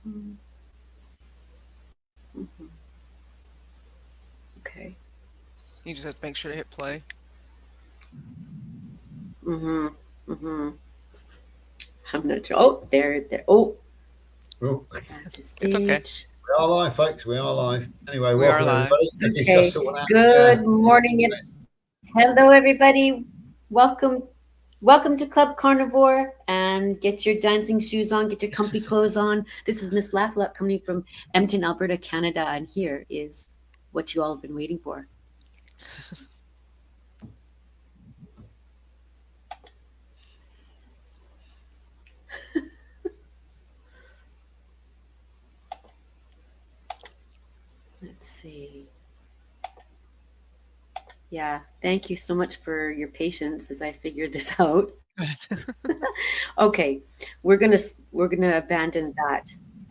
Mhm. Mhm. Okay. You just have to make sure to hit play. Mm-hmm. Mm-hmm. I'm not sure. Oh, there. Oh, Oh, at the It's okay. stage. we are live, folks. We are live. Anyway, We are welcome live. everybody. He's just Okay. sorting out Good the morning. internet. Hello, everybody. Welcome. Welcome to Club Carnivore. And get your dancing shoes on. Get your comfy clothes on. This is Miss Laughlap coming from Edmonton, Alberta, Canada. And here is what you all have been waiting for. Let's see. Yeah, thank you so much for your patience as I figured this out. Okay, we're gonna abandon that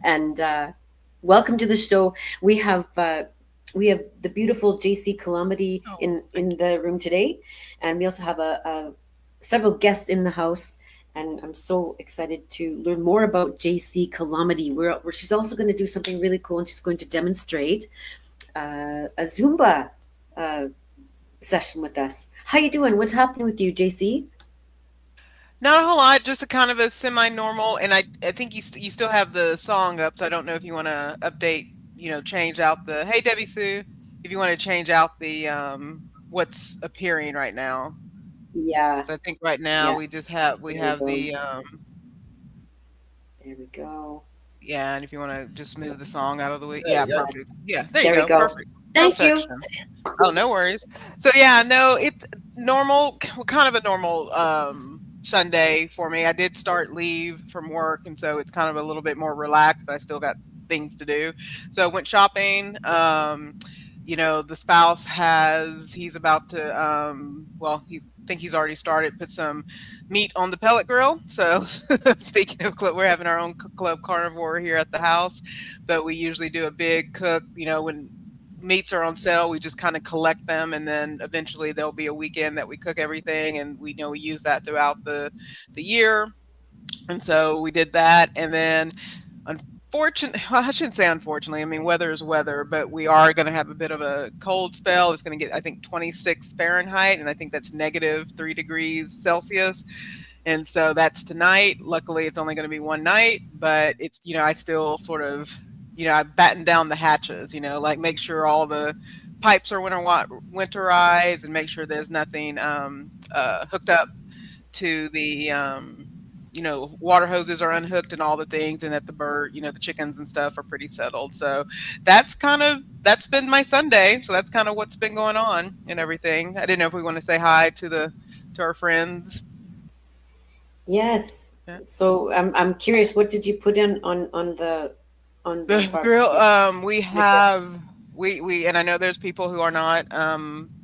and welcome to the show. We have the beautiful JC Calamity Oh, in thank the room today, and we also have a several guests in the house. And I'm so excited to learn more about JC Calamity. She's also going to do something really cool, and she's going to demonstrate a Zumba uh, session with us. How you doing? What's happening with you, JC? Not a whole lot, just a kind of a semi-normal, and I think you still have the song up, so I don't know if you want to update, change out the Hey Debbie Sue, if you want to change out the what's appearing right now. Yeah, So I think right now yeah. we There we have go. the There we go. yeah, and if you want to just move the song out of the way, There yeah, we go. perfect. Yeah, there you There we go, go. perfect. Thank you. Perfection. Oh, no worries. So yeah, no, it's normal, kind of a normal Sunday for me. I did start leave from work, and so it's kind of a little bit more relaxed, but I still got things to do. So went shopping. The spouse he's about to he think he's already started put some meat on the pellet grill. So speaking of club, we're having our own club carnivore here at the house, but we usually do a big cook, when meats are on sale, we just kind of collect them, and then eventually there'll be a weekend that we cook everything, and we use that throughout the year. And so we did that, and then unfortunately, well, I shouldn't say unfortunately. I mean, weather is weather, but we are going to have a bit of a cold spell. It's going to get, I think, 26 Fahrenheit, and I think that's negative 3 degrees Celsius. And so that's tonight. Luckily, it's only going to be one night, but it's, I still sort of, I batten down the hatches, like make sure all the pipes are winterized, and make sure there's nothing hooked up to the, water hoses are unhooked and all the things, and that the chickens and stuff are pretty settled. So that's been my Sunday. So that's kind of what's been going on and everything. I didn't know if we want to say hi to our friends. Yes. Yeah. So I'm curious. What did you put in on the The grill, barbecue? we The grill. have we and I know there's people who are not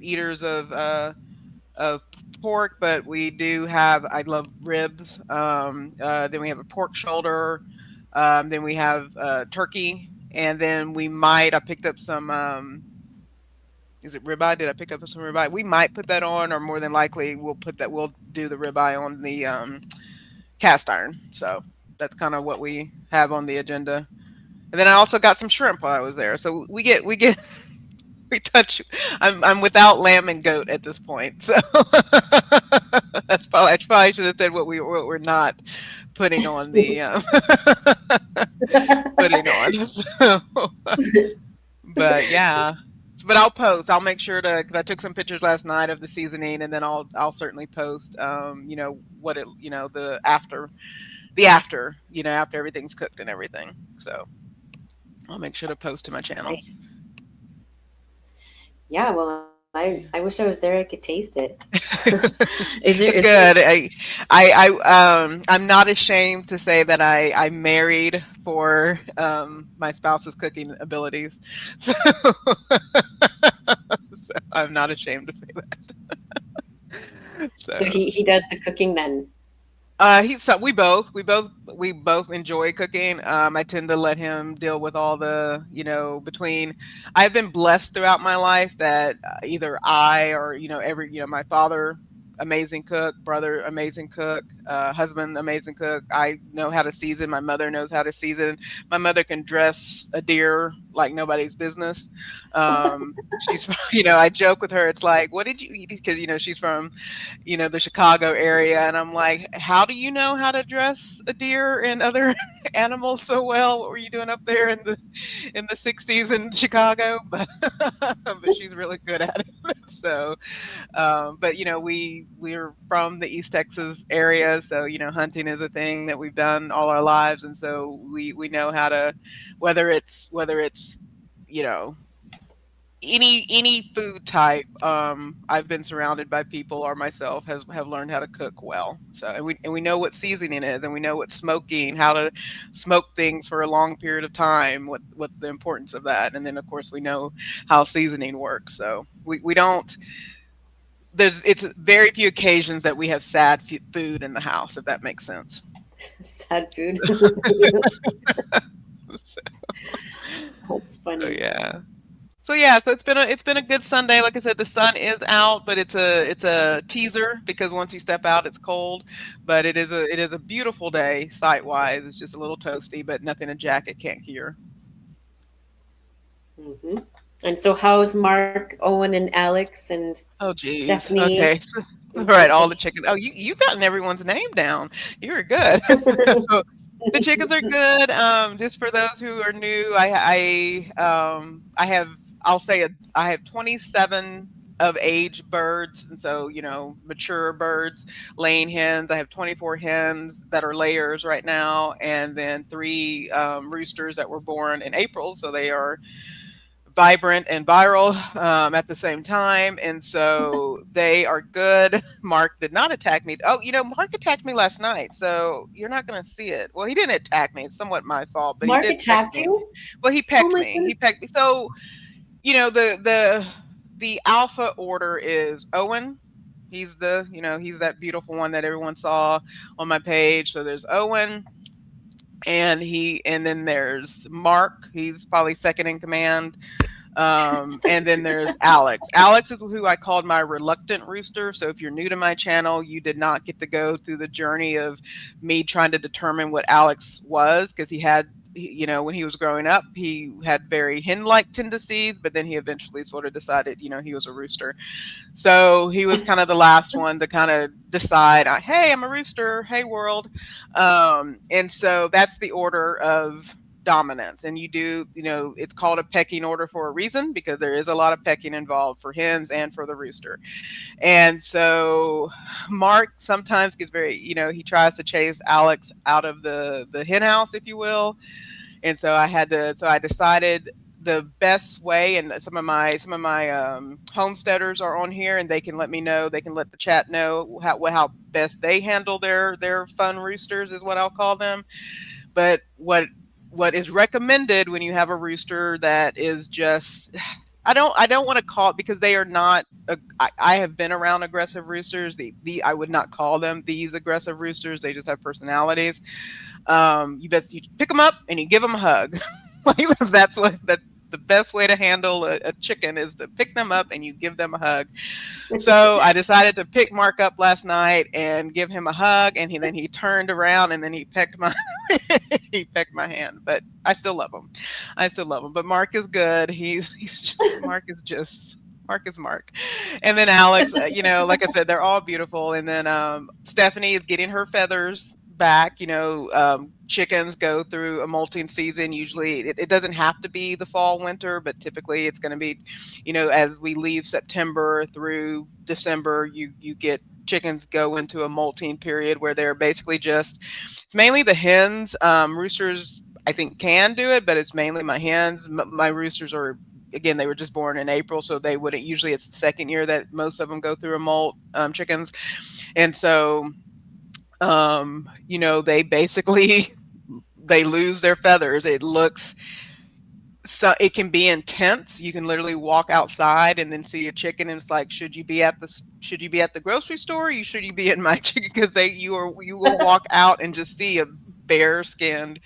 eaters of pork, but we do have, I love ribs. Then we have a pork shoulder. Then we have turkey, and then I picked up some. Is it ribeye? Did I pick up some ribeye? We might put that on, or more than likely we'll do the ribeye on the cast iron. So that's kind of what we have on the agenda. And then I also got some shrimp while I was there. So we get we touch. I'm without lamb and goat at this point. So I probably should have said what we're not putting on the putting on. So, but yeah. But I'll post. I'll make sure to, because I took some pictures last night of the seasoning, and then I'll certainly post. What it, after everything's cooked and everything. So I'll make sure to post to my channel. Nice. Yeah. Well, I wish I was there. I could taste it. Is there? It's good. I'm not ashamed to say that I married for my spouse's cooking abilities. So, so I'm not ashamed to say that. So So he does the cooking then. we both enjoy cooking. I tend to let him deal with all the, between. I've been blessed throughout my life that either I or, my father amazing cook, brother, amazing cook, husband, amazing cook. I know how to season. My mother knows how to season. My mother can dress a deer like nobody's business. She's, I joke with her. It's like, what did you eat? Because, she's from, the Chicago area. And I'm like, how do you know how to dress a deer and other animals so well? What were you doing up there in the 60s in Chicago? But she's really good at it. So, but we're from the East Texas area, so hunting is a thing that we've done all our lives, and so we know how to, whether it's you know any food type. I've been surrounded by people or myself have learned how to cook well. So and we know what seasoning is, and we know what smoking, how to smoke things for a long period of time, what the importance of that, and then of course we know how seasoning works. So we don't. It's very few occasions that we have sad food in the house, if that makes sense. Sad food. That's So funny. yeah. So it's been a good Sunday. Like I said, the sun is out, but it's a teaser because once you step out, it's cold. But it is a beautiful day sight wise. It's just a little toasty, but nothing a jacket can't cure. Hmm. And so, how's Mark, Owen, and Alex and Oh geez. Stephanie? Okay. All right, all the chickens. Oh, you gotten everyone's name down. You were good. So, the chickens are good. Just for those who are new, I have, I'll say I have 27 of age birds, and so mature birds, laying hens. I have 24 hens that are layers right now, and then three roosters that were born in April, so they are vibrant and viral at the same time, and so they are good. Mark did not attack me. Oh, Mark attacked me last night, so you're not going to see it. Well, he didn't attack me. It's somewhat my fault, but he Mark did peck attacked me. you? Well, he Oh pecked my me. goodness. He pecked me. So the alpha order is Owen. He's that beautiful one that everyone saw on my page. So there's Owen, and then there's Mark. He's probably second in command. And then there's Alex. Alex is who I called my reluctant rooster. So if you're new to my channel, you did not get to go through the journey of me trying to determine what Alex was, because when he was growing up, he had very hen-like tendencies, but then he eventually sort of decided, he was a rooster. So he was kind of the last one to kind of decide, hey, I'm a rooster. Hey, world. And so that's the order of dominance. And it's called a pecking order for a reason, because there is a lot of pecking involved for hens and for the rooster. And so Mark sometimes gets very, he tries to chase Alex out of the hen house, if you will. And so I decided the best way, and some of my homesteaders are on here, and they can let me know, they can let the chat know how best they handle their fun roosters, is what I'll call them. But what is recommended when you have a rooster that is just, I don't want to call it, because they are not. I have been around aggressive roosters. I would not call them these aggressive roosters. They just have personalities. You pick them up and you give them a hug. That's the best way to handle a chicken, is to pick them up and you give them a hug. So I decided to pick Mark up last night and give him a hug, and then he turned around and then he pecked my he pecked my hand. But I still love him. But Mark is good. Mark is Mark. And then Alex, like I said, they're all beautiful. And then Stephanie is getting her feathers back. Chickens go through a molting season. Usually it doesn't have to be the fall, winter, but typically it's going to be, as we leave September through December, you get chickens go into a molting period where they're basically it's mainly the hens. Roosters, I think, can do it, but it's mainly my hens. My roosters are, again, they were just born in April, so they wouldn't. Usually it's the second year that most of them go through a molt, chickens. And so, they basically, they lose their feathers. It can be intense. You can literally walk outside and then see a chicken, and it's like, should you be at the grocery store? Should you be in my chicken? Because you will walk out and just see a bare skinned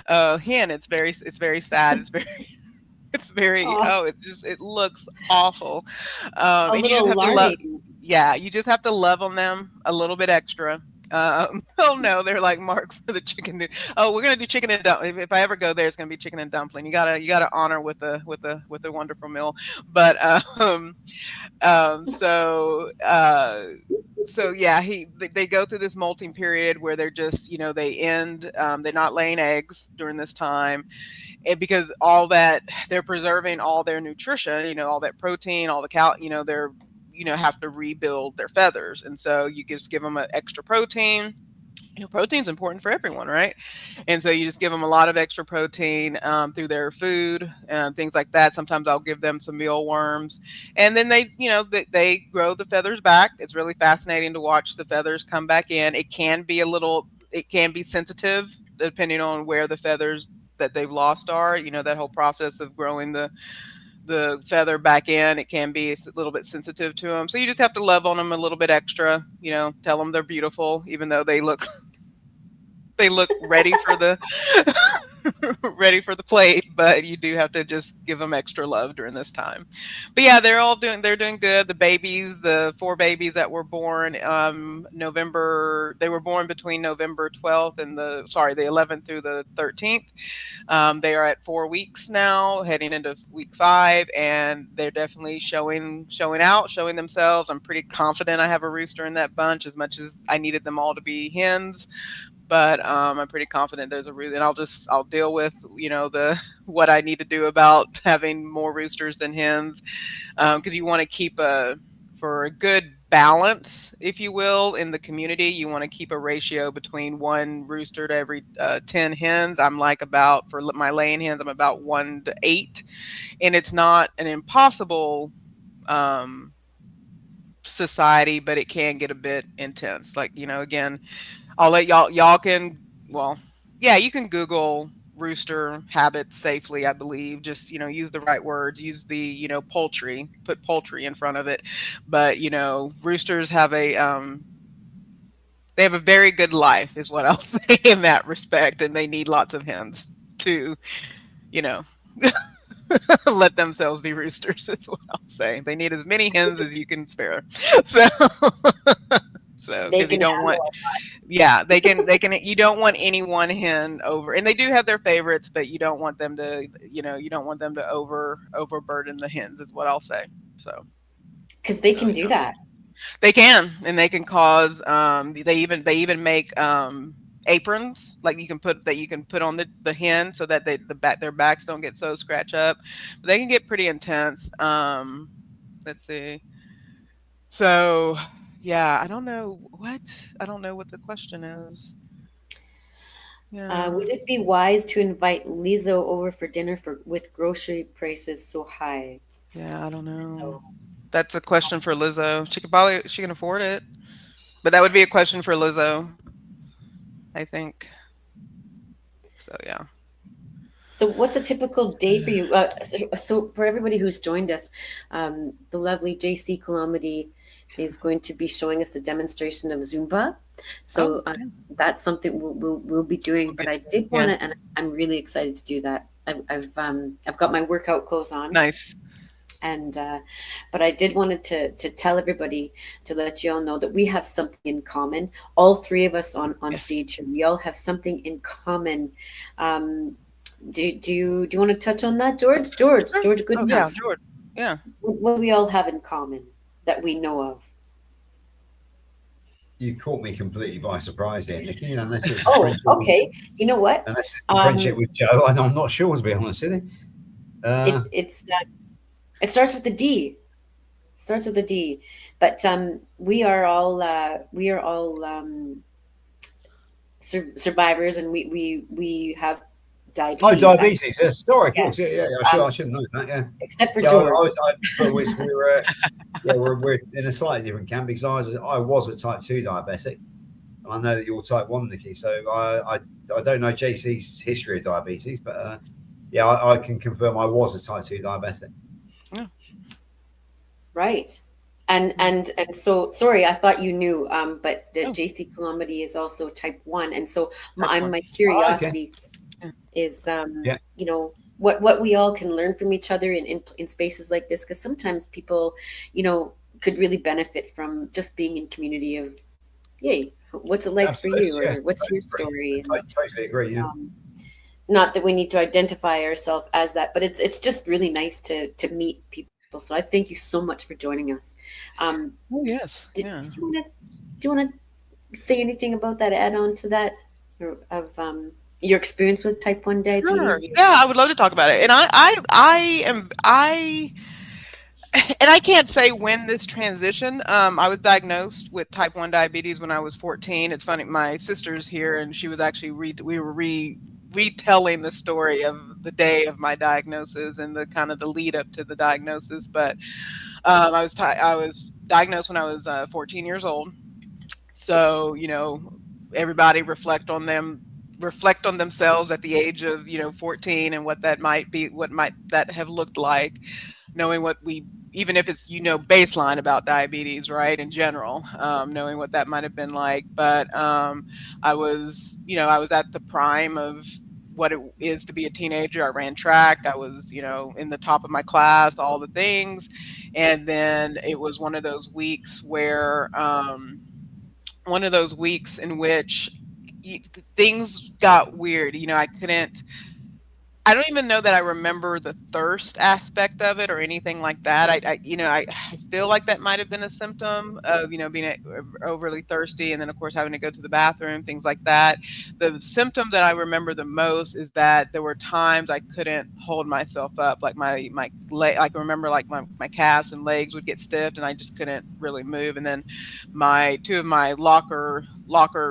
hen. It's very sad. It's very Oh, it looks awful. a And you little just have to love. alarming. Yeah, you just have to love on them a little bit extra. Oh no, they're like Mark for the chicken. Oh, we're gonna do chicken and dumpling. If I ever go there, it's gonna be chicken and dumpling. You gotta honor with a wonderful meal. But um, so uh, so yeah, they go through this molting period where they're just they end. They're not laying eggs during this time, and because all that they're preserving all their nutrition, all that protein, all the they're have to rebuild their feathers, and so you just give them an extra protein. Protein's important for everyone, right? And so you just give them a lot of extra protein through their food and things like that. Sometimes I'll give them some mealworms, and then they grow the feathers back. It's really fascinating to watch the feathers come back in. It can be sensitive depending on where the feathers that they've lost are. That whole process of growing the feather back in, it can be a little bit sensitive to them. So you just have to love on them a little bit extra. Tell them they're beautiful, even though they look ready for the ready for the plate, but you do have to just give them extra love during this time. But yeah, they're doing good. The 4 babies that were born November, they were born between November 12th and the 11th through the 13th. They are at 4 weeks now, heading into week 5, and they're definitely showing themselves. I'm pretty confident I have a rooster in that bunch, as much as I needed them all to be hens. But I'm pretty confident there's a reason. And I'll deal with the what I need to do about having more roosters than hens, because you want to keep for a good balance, if you will, in the community. You want to keep a ratio between 1 rooster to every 10 hens. I'm like about, for my laying hens, I'm about 1 to 8, and it's not an impossible society, but it can get a bit intense. Like, again, I'll let y'all can, well, yeah, you can Google rooster habits safely, I believe. Just, use the right words, use the, poultry, put poultry in front of it. But, roosters they have a very good life, is what I'll say in that respect. And they need lots of hens to, you know, let themselves be roosters, is what I'll say. They need as many hens as you can spare. So, so They because you can don't want, handle yeah, they can, you don't want any one hen over, and they do have their favorites, but you don't want them to, you don't want them to overburden the hens, is what I'll say. So, because they so can do yeah. that. They can, and they can cause. They even make aprons, like you can put on the hen, so that their backs don't get so scratch up. But they can get pretty intense. Let's see. So, yeah, I don't know what the question is. Yeah, Would it be wise to invite Lizzo over for dinner with grocery prices so high? yeah, I don't know. So, That's a question for Lizzo. She can afford it, but that would be a question for Lizzo, I think. So yeah. so what's a typical day for you? So for everybody who's joined us, the lovely JC Calamity is going to be showing us a demonstration of Zumba. Oh, So that's something we'll be doing. But I did want yeah, to, and I'm really excited to do that. I've got my workout clothes on, nice. and but I did wanted to tell everybody, to let you all know that we have something in common. All three of us on Yes. stage here, we all have something in common. Um, do you want to touch on that, George? George, Sure. George, good Oh yeah, enough. George. Yeah. What do we all have in common that we know of? You caught me completely by surprise here, Nikki. Unless it's a Oh, friendship with, okay. You know what? unless it's a friendship Um, with Joe, and I'm not sure, to be honest with you. Uh, it starts with the D. Starts with a D. But we are all survivors, and we have oh, diabetes. diabetes. Yes, sorry, of Yeah. course. Yeah, yeah. I Um, should know that. Yeah, except for yeah. George. But we're yeah, we're in a slightly different camp because I was a type 2 diabetic, and I know that you're type 1, Nikki. So I don't know JC's history of diabetes, but yeah, I can confirm I was a type 2 diabetic. Yeah. Right. And so sorry, I thought you knew, but the Oh, JC Calamity is also type 1, and so type one. my Oh, okay. curiosity Yeah. is, Yeah. what we all can learn from each other in spaces like this, because sometimes people, you know could really benefit from just being in community of, yay, what's it like for Absolutely, you, yeah. or what's I your agree. story? I And totally agree. Yeah. um, not that we need to identify ourselves as that, but it's just really nice to meet people. So I thank you so much for joining us. Um, Oh yes, yeah. did you want to do you want to say anything about that? Add on to that, or of your experience with type 1 Sure. diabetes? Yeah, I would love to talk about it. And I can't say when this transition. I was diagnosed with type 1 diabetes when I was 14. It's funny, my sister's here, and she was actually retelling the story of the day of my diagnosis and the kind of the lead up to the diagnosis. But I was diagnosed when I was 14 years old. So, everybody reflect on themselves at the age of, 14, and what that might be, what might that have looked like, knowing what we, even if it's, baseline about diabetes, right, in general, knowing what that might have been like. But I was at the prime of what it is to be a teenager. I ran track. I was, in the top of my class, all the things. And then it was one of those weeks in which things got weird. I don't even know that I remember the thirst aspect of it or anything like that. I feel like that might have been a symptom of, being overly thirsty, and then of course having to go to the bathroom, things like that. The symptom that I remember the most is that there were times I couldn't hold myself up, like my leg. I can remember like my calves and legs would get stiff, and I just couldn't really move. And then my two of my locker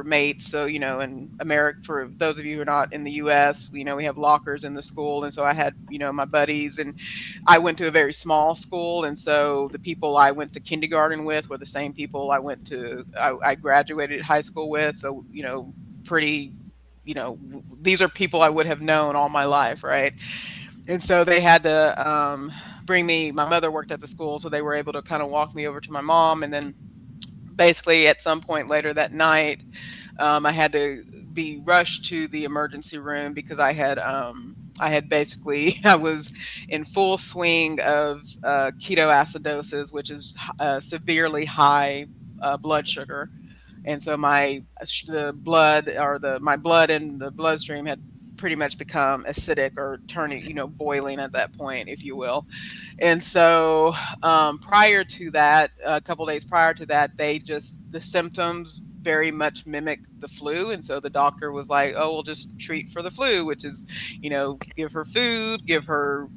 mates. So, in America, for those of you who are not in the US, we have lockers in the school. And so I had, my buddies, and I went to a very small school. And so the people I went to kindergarten with were the same people I graduated high school with. So, pretty, these are people I would have known all my life. Right. And so they had to bring me, my mother worked at the school, so they were able to kind of walk me over to my mom. And then basically at some point later that night, I had to be rushed to the emergency room because I had basically I was in full swing of ketoacidosis, which is severely high blood sugar. And so the blood, or my blood in the bloodstream had pretty much become acidic, or turning, boiling at that point, if you will. And so, prior to that, a couple days prior to that, the symptoms very much mimic the flu. And so the doctor was like, oh, we'll just treat for the flu, which is, give her food, give her,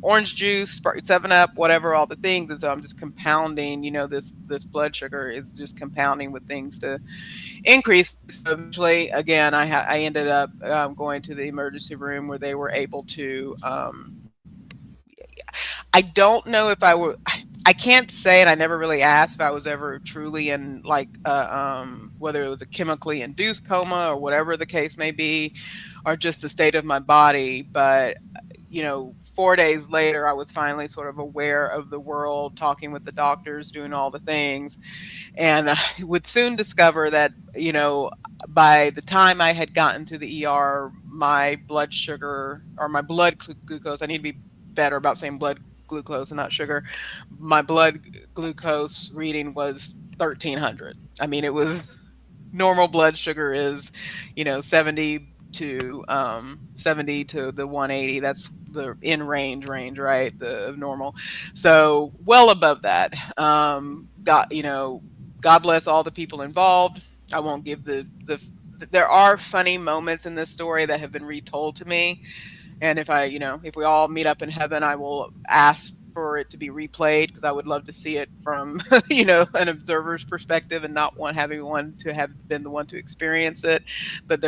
orange juice, 7 Up, whatever, all the things. And so I'm just compounding, this blood sugar is just compounding with things to increase. So eventually, again, I ended up going to the emergency room, where they were able to, I don't know if I can't say, and I never really asked if I was ever truly in, like, whether it was a chemically induced coma or whatever the case may be, or just the state of my body. But, 4 days later, I was finally sort of aware of the world, talking with the doctors, doing all the things. And I would soon discover that, by the time I had gotten to the ER, my blood sugar, or my blood glucose, I need to be better about saying blood glucose and not sugar. My blood glucose reading was 1300. I mean, it was, normal blood sugar is, 70 to the 180. That's the in range, right? The normal. So well above that. God bless all the people involved. I won't give there are funny moments in this story that have been retold to me. And if we all meet up in heaven, I will ask for it to be replayed, because I would love to see it from, an observer's perspective, and not having one to have been the one to experience it. But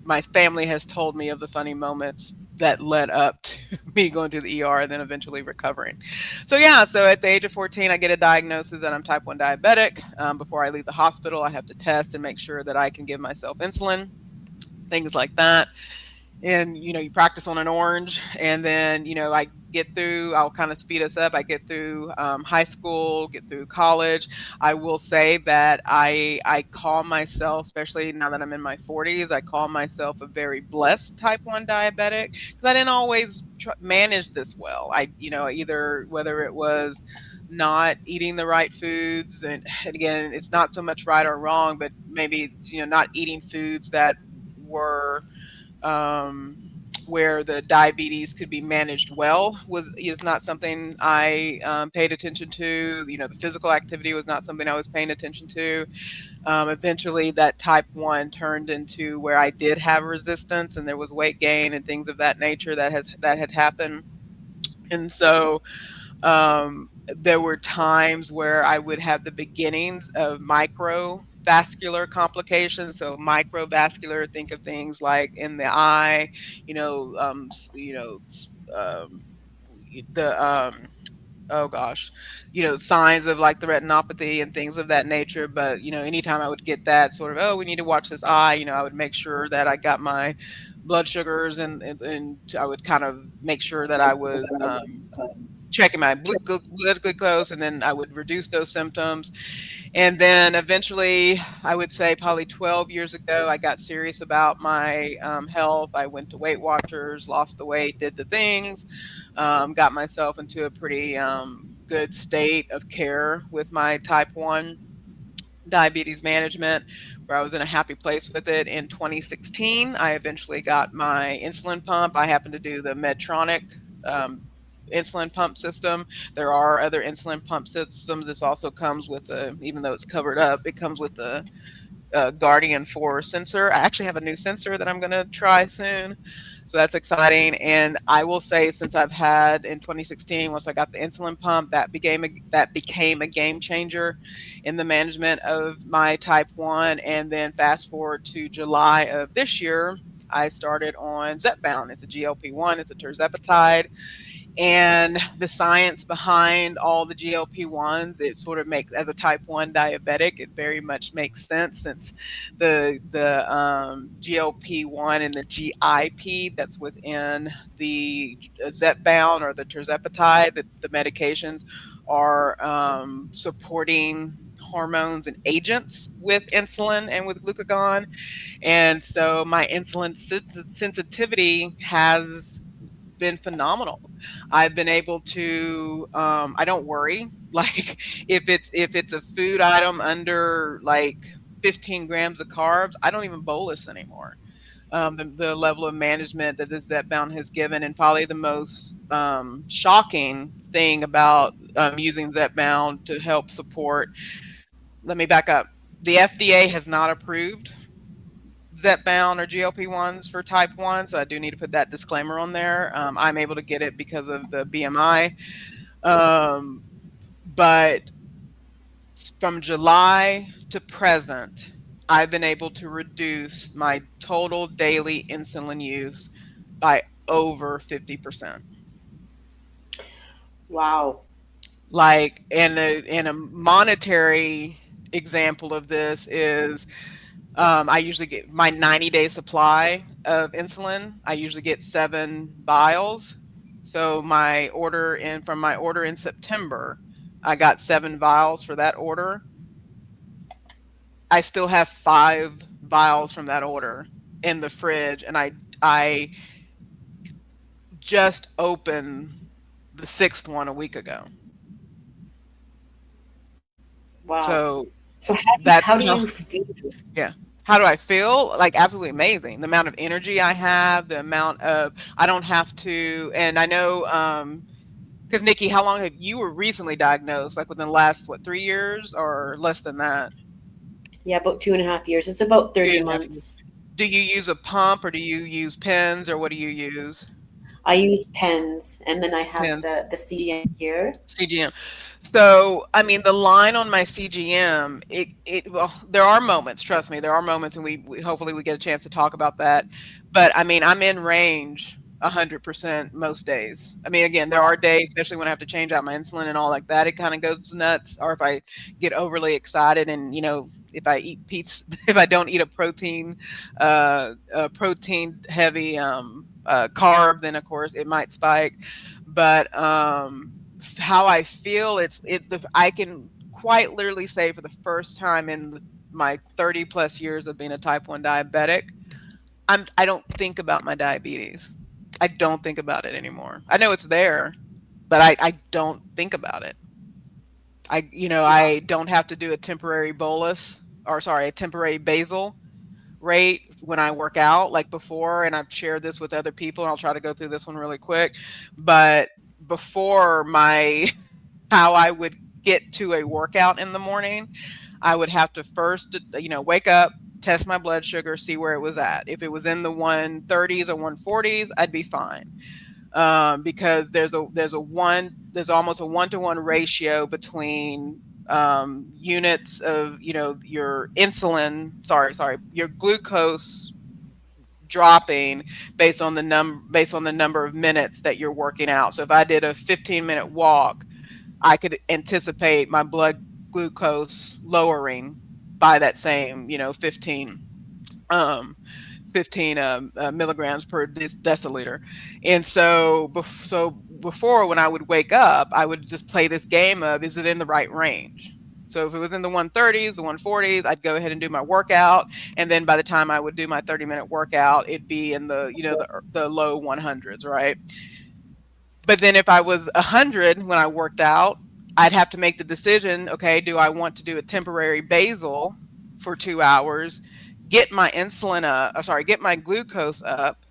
my family has told me of the funny moments that led up to me going to the ER and then eventually recovering. So yeah, so at the age of 14, I get a diagnosis that I'm type 1 diabetic. Before I leave the hospital, I have to test and make sure that I can give myself insulin, things like that. And you practice on an orange. And then I'll kind of speed us up. I get through high school, get through college. I will say that I call myself, especially now that I'm in my 40s, I call myself a very blessed type 1 diabetic, because I didn't always manage this well. Either whether it was not eating the right foods. And again, it's not so much right or wrong, but maybe, not eating foods that were, um, where the diabetes could be managed well is not something I paid attention to. The physical activity was not something I was paying attention to. Eventually, that type 1 turned into where I did have resistance, and there was weight gain and things of that nature that had happened. And so there were times where I would have the beginnings of microvascular complications. So microvascular, think of things like in the eye, you know, the oh gosh, signs of like the retinopathy and things of that nature. But anytime I would get that sort of, oh, we need to watch this eye, I would make sure that I got my blood sugars, and I would kind of make sure that I was checking my blood glucose, and then I would reduce those symptoms. And then eventually, I would say probably 12 years ago, I got serious about my health. I went to Weight Watchers, lost the weight, did the things, got myself into a pretty good state of care with my type 1 diabetes management, where I was in a happy place with it. In 2016, I eventually got my insulin pump. I happened to do the Medtronic insulin pump system. There are other insulin pump systems. This also comes with even though it's covered up, it comes with the Guardian 4 sensor. I actually have a new sensor that I'm going to try soon. So that's exciting. And I will say, since I've had in 2016, once I got the insulin pump, that became a game changer in the management of my type 1. And then fast forward to July of this year, I started on Zepbound. It's a GLP-1, it's a tirzepatide. And the science behind all the GLP-1s, it sort of makes, as a type 1 diabetic, it very much makes sense, since the GLP-1 and the GIP that's within the Zepbound or the tirzepatide, the medications are supporting hormones and agents with insulin and with glucagon. And so my insulin sensitivity has been phenomenal. I've been able to I don't worry like if it's a food item under like 15 grams of carbs, I don't even bolus anymore. The level of management that this Zepbound has given, and probably the most shocking thing about using Zepbound to help support. Let me back up. The FDA has not approved Zepbound or GLP-1s for type 1, so I do need to put that disclaimer on there. I'm able to get it because of the BMI. But from July to present, I've been able to reduce my total daily insulin use by over 50%. Wow. Like, and a monetary example of this is, I usually get my 90-day supply of insulin. I usually get 7 vials. So from my order in September, I got 7 vials for that order. I still have 5 vials from that order in the fridge, and I just opened the 6th one a week ago. Wow. So So that's how do you feel? Yeah. How do I feel? Like, absolutely amazing. The amount of energy I have, the amount of, I don't have to, and I know, because Nikki, how long have you were recently diagnosed? Like within the last, 3 years or less than that? Yeah, about 2.5 years. It's about 30 2.5 years. months. Do you use a pump, or do you use pens, or what do you use? I use pens, and then I have Pens. the CDM here. CGM. So, I mean, the line on my CGM, well, there are moments, trust me, there are moments, and we hopefully we get a chance to talk about that. But I mean, I'm in range 100% most days. I mean, again, there are days, especially when I have to change out my insulin and all like that, it kind of goes nuts. Or if I get overly excited, and if I eat pizza, if I don't eat a protein heavy carb, then of course it might spike. But how I feel, I can quite literally say, for the first time in my 30 plus years of being a type 1 diabetic, I don't think about my diabetes. I don't think about it anymore. I know it's there, but I don't think about it. I don't have to do a temporary a temporary basal rate when I work out like before. And I've shared this with other people, and I'll try to go through this one really quick. But before how I would get to a workout in the morning, I would have to first, wake up, test my blood sugar, see where it was at. If it was in the 130s or 140s, I'd be fine. Because there's almost a 1-to-1 ratio between units of your your glucose dropping based on the number of minutes that you're working out. So if I did a 15-minute walk, I could anticipate my blood glucose lowering by that same 15 milligrams per deciliter. And so before, when I would wake up, I would just play this game of, is it in the right range? So if it was in the 130s, the 140s, I'd go ahead and do my workout. And then by the time I would do my 30-minute workout, it'd be in the low 100s, right? But then if I was 100 when I worked out, I'd have to make the decision, okay, do I want to do a temporary basal for 2 hours, get my glucose up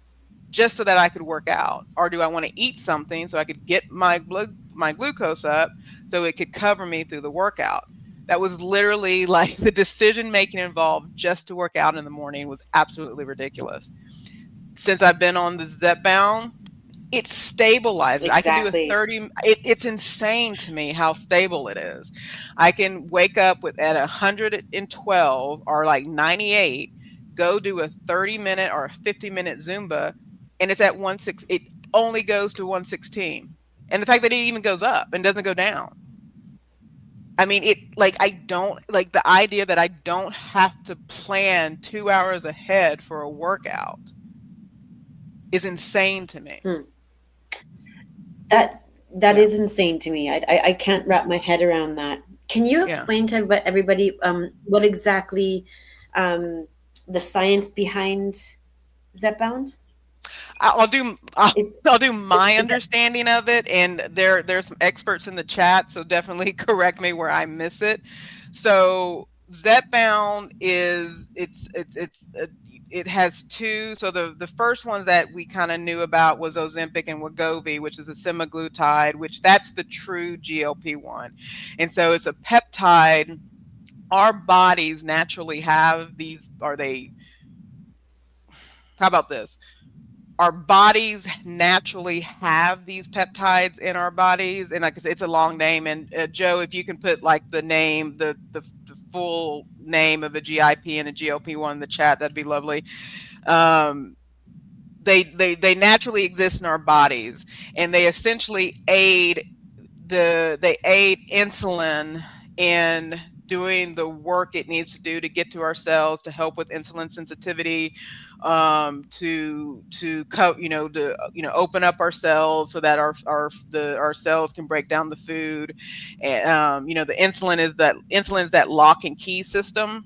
just so that I could work out? Or do I want to eat something so I could get my glucose up so it could cover me through the workout? That was literally like the decision making involved just to work out in the morning was absolutely ridiculous. Since I've been on the Zepbound, it stabilizes. Exactly. I can do a 30. It's insane to me how stable it is. I can wake up at 112 or like 98, go do a 30-minute or a 50-minute Zumba, and it's at 116. It only goes to 116. And the fact that it even goes up and doesn't go down. I mean, I don't like the idea that I don't have to plan 2 hours ahead for a workout is insane to me. That is insane to me. I can't wrap my head around that. Can you explain to everybody what exactly the science behind Zepbound? I'll do my understanding of it, and there's some experts in the chat, so definitely correct me where I miss it. So Zepbound it has two. So the first ones that we kind of knew about was Ozempic and Wegovy, which is a semaglutide, which that's the true GLP-1. And so it's a peptide. Our bodies naturally have these, how about this? Our bodies naturally have these peptides in our bodies. And like I said, it's a long name. And Joe, if you can put like the name, the full name of a GIP and a GLP-1 in the chat, that'd be lovely. They naturally exist in our bodies, and they essentially aid insulin in doing the work it needs to do to get to our cells, to help with insulin sensitivity, to open up our cells so that our cells can break down the food. And the insulin is that lock and key system.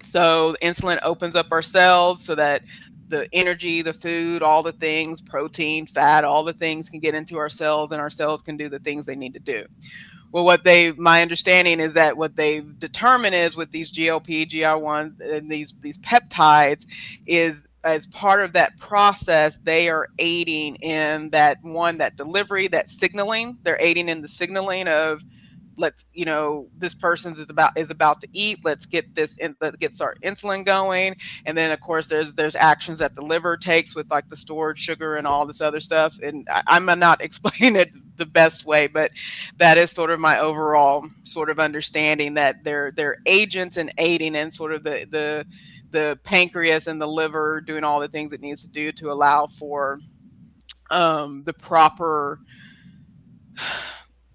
So the insulin opens up our cells so that the energy, the food, all the things, protein, fat, all the things can get into our cells, and our cells can do the things they need to do. Well, my understanding is that what they've determined is with these GLP, GR1, and these peptides is, as part of that process, they are aiding in that delivery, that signaling. They're aiding in the signaling of, this person is about to eat. Let's get our insulin going. And then of course there's actions that the liver takes with like the stored sugar and all this other stuff. And I'm not explaining it the best way, but that is sort of my overall sort of understanding, that they're agents and aiding in sort of the pancreas and the liver doing all the things it needs to do to allow for the proper,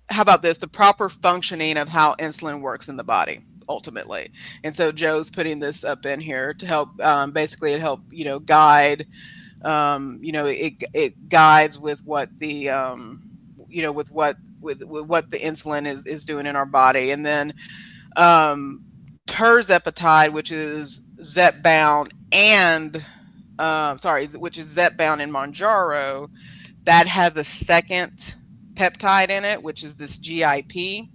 how about this, the proper functioning of how insulin works in the body ultimately. And so Joe's putting this up in here to help, basically it help, guide, it guides with what the, with what the insulin is doing in our body. And then tirzepatide, which is Zepbound and, which is Zepbound and Mounjaro, that has a second peptide in it, which is this GIP.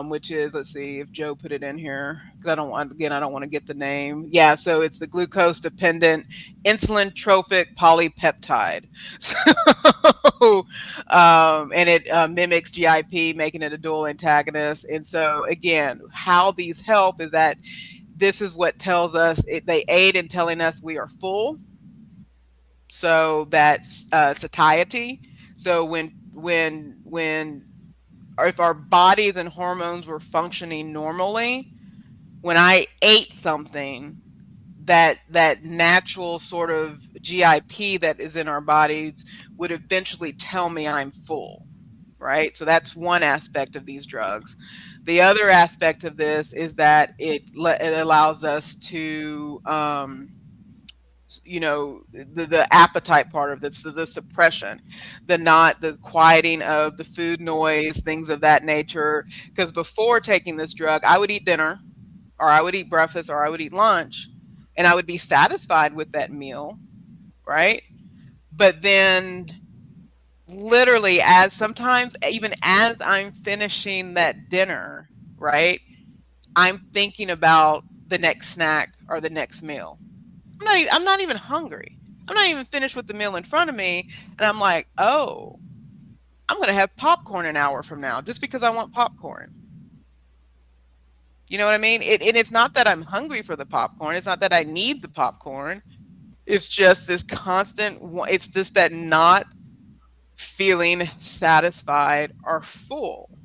which is, let's see if Joe put it in here, because I don't want to get the name. Yeah, so it's the glucose dependent insulin trophic polypeptide. So, and it mimics GIP, making it a dual antagonist. And so, again, how these help is that this is what tells us they aid in telling us we are full. So that's satiety. So or if our bodies and hormones were functioning normally, when I ate something, that natural sort of GIP that is in our bodies would eventually tell me I'm full, right? So that's one aspect of these drugs. The other aspect of this is that it allows us to the appetite part of this, so the suppression, the quieting of the food noise, things of that nature. Because before taking this drug, I would eat dinner, or I would eat breakfast, or I would eat lunch, and I would be satisfied with that meal, right? But then literally, as sometimes even as I'm finishing that dinner, right, I'm thinking about the next snack or the next meal. I'm not even hungry. I'm not even finished with the meal in front of me. And I'm like, oh, I'm going to have popcorn an hour from now just because I want popcorn. You know what I mean? And it's not that I'm hungry for the popcorn. It's not that I need the popcorn. It's just this constant, it's just that not feeling satisfied or full.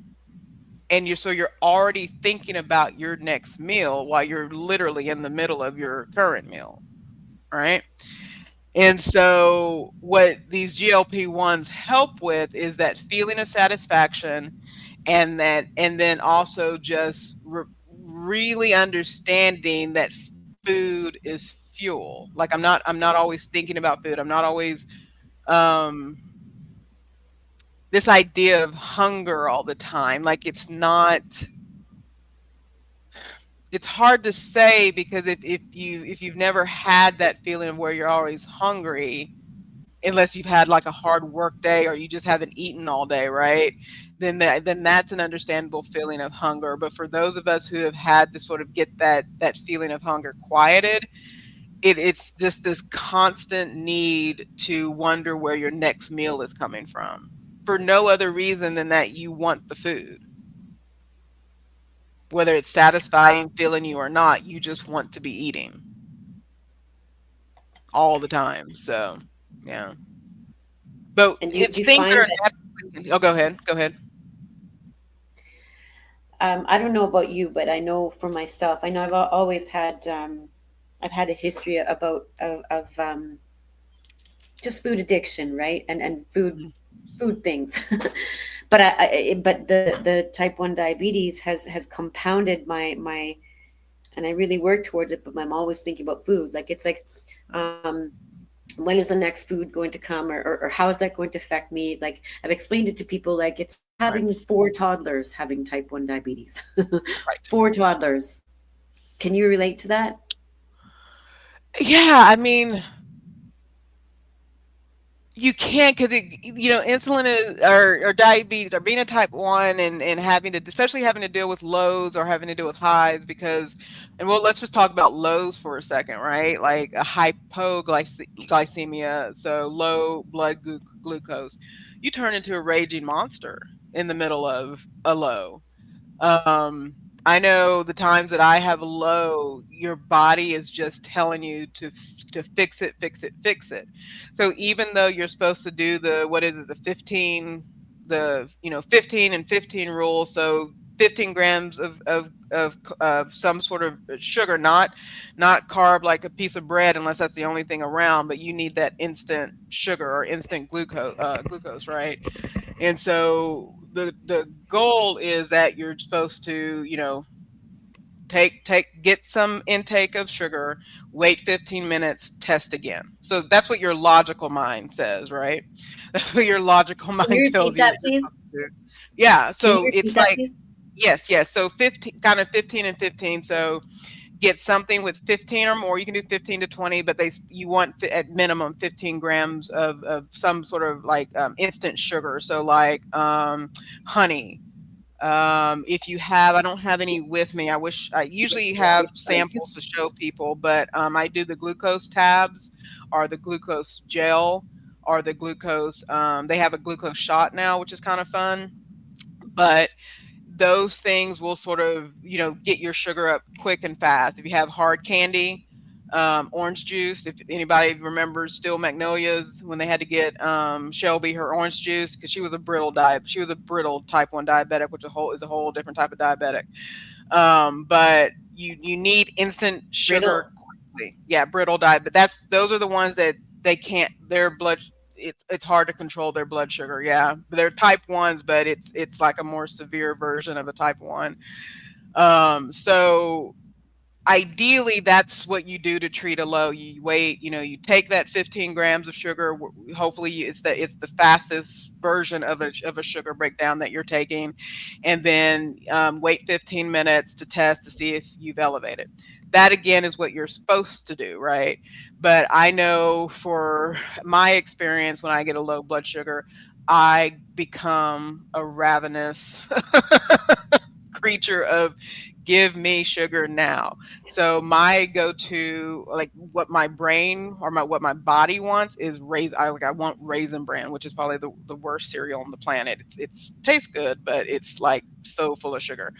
And you're already thinking about your next meal while you're literally in the middle of your current meal. Right. And so what these GLP-1s help with is that feeling of satisfaction, and then also just really understanding that food is fuel. Like I'm not always thinking about food. I'm not always this idea of hunger all the time. Like it's hard to say, because if you've never had that feeling of where you're always hungry, unless you've had like a hard work day or you just haven't eaten all day, right? Then that's an understandable feeling of hunger. But for those of us who have had to sort of get that feeling of hunger quieted, it's just this constant need to wonder where your next meal is coming from, for no other reason than that you want the food. Whether it's satisfying, filling you or not, you just want to be eating all the time. So, yeah. But And do you instincts find are that, oh, go ahead. Go ahead. I don't know about you, but I know for myself, I know always had, I've had a history of just food addiction, right? And food things. But but the type 1 diabetes has compounded my, and I really work towards it, but I'm always thinking about food. Like it's like, when is the next food going to come, or how is that going to affect me? Like I've explained it to people, like it's Right. having 4 toddlers having type 1 diabetes. Right. 4 toddlers. Can you relate to that? Yeah, I mean, you can't, because insulin is, or diabetes, or being a type 1, and having to, especially having to deal with lows or having to deal with highs, and well, let's just talk about lows for a second, right? Like a hypoglycemia, so low blood glucose, you turn into a raging monster in the middle of a low. I know the times that I have a low, your body is just telling you to fix it, fix it, fix it. So even though you're supposed to do what is it, the 15, 15 and 15 rule, so 15 grams of some sort of sugar, not carb like a piece of bread, unless that's the only thing around, but you need that instant sugar or instant glucose, right? And so the goal is that you're supposed to, get some intake of sugar, wait 15 minutes, test again. So that's what your logical mind says, right? That's what your logical Can you mind tells repeat you that, that you're please? supposed to do. Yeah, Can you so repeat it's that, like, please? yes. So 15, kind of 15 and 15. So get something with 15 or more. You can do 15 to 20, but you want at minimum 15 grams of some sort of like instant sugar. So like honey, If you have, I don't have any with me. I wish I usually have samples to show people, but I do the glucose tabs or the glucose gel or the glucose. They have a glucose shot now, which is kind of fun. But those things will sort of, get your sugar up quick and fast. If you have hard candy, orange juice, if anybody remembers Still Magnolias when they had to get Shelby her orange juice because she was a brittle type 1 diabetic, which is a whole different type of diabetic. But you need instant sugar Brittle. quickly. Yeah, brittle diet. But those are the ones that they can't. Their blood. It's hard to control their blood sugar. Yeah, they're type 1s, but it's like a more severe version of a type 1. So ideally that's what you do to treat a low. You wait, you take that 15 grams of sugar. Hopefully it's the fastest version of a sugar breakdown that you're taking, and then wait 15 minutes to test to see if you've elevated. That again is what you're supposed to do, right? But I know for my experience, when I get a low blood sugar, I become a ravenous creature of give me sugar now. So my go-to, like what my brain or what my body wants is I want Raisin Bran, which is probably the worst cereal on the planet. It's tastes good, but it's like so full of sugar.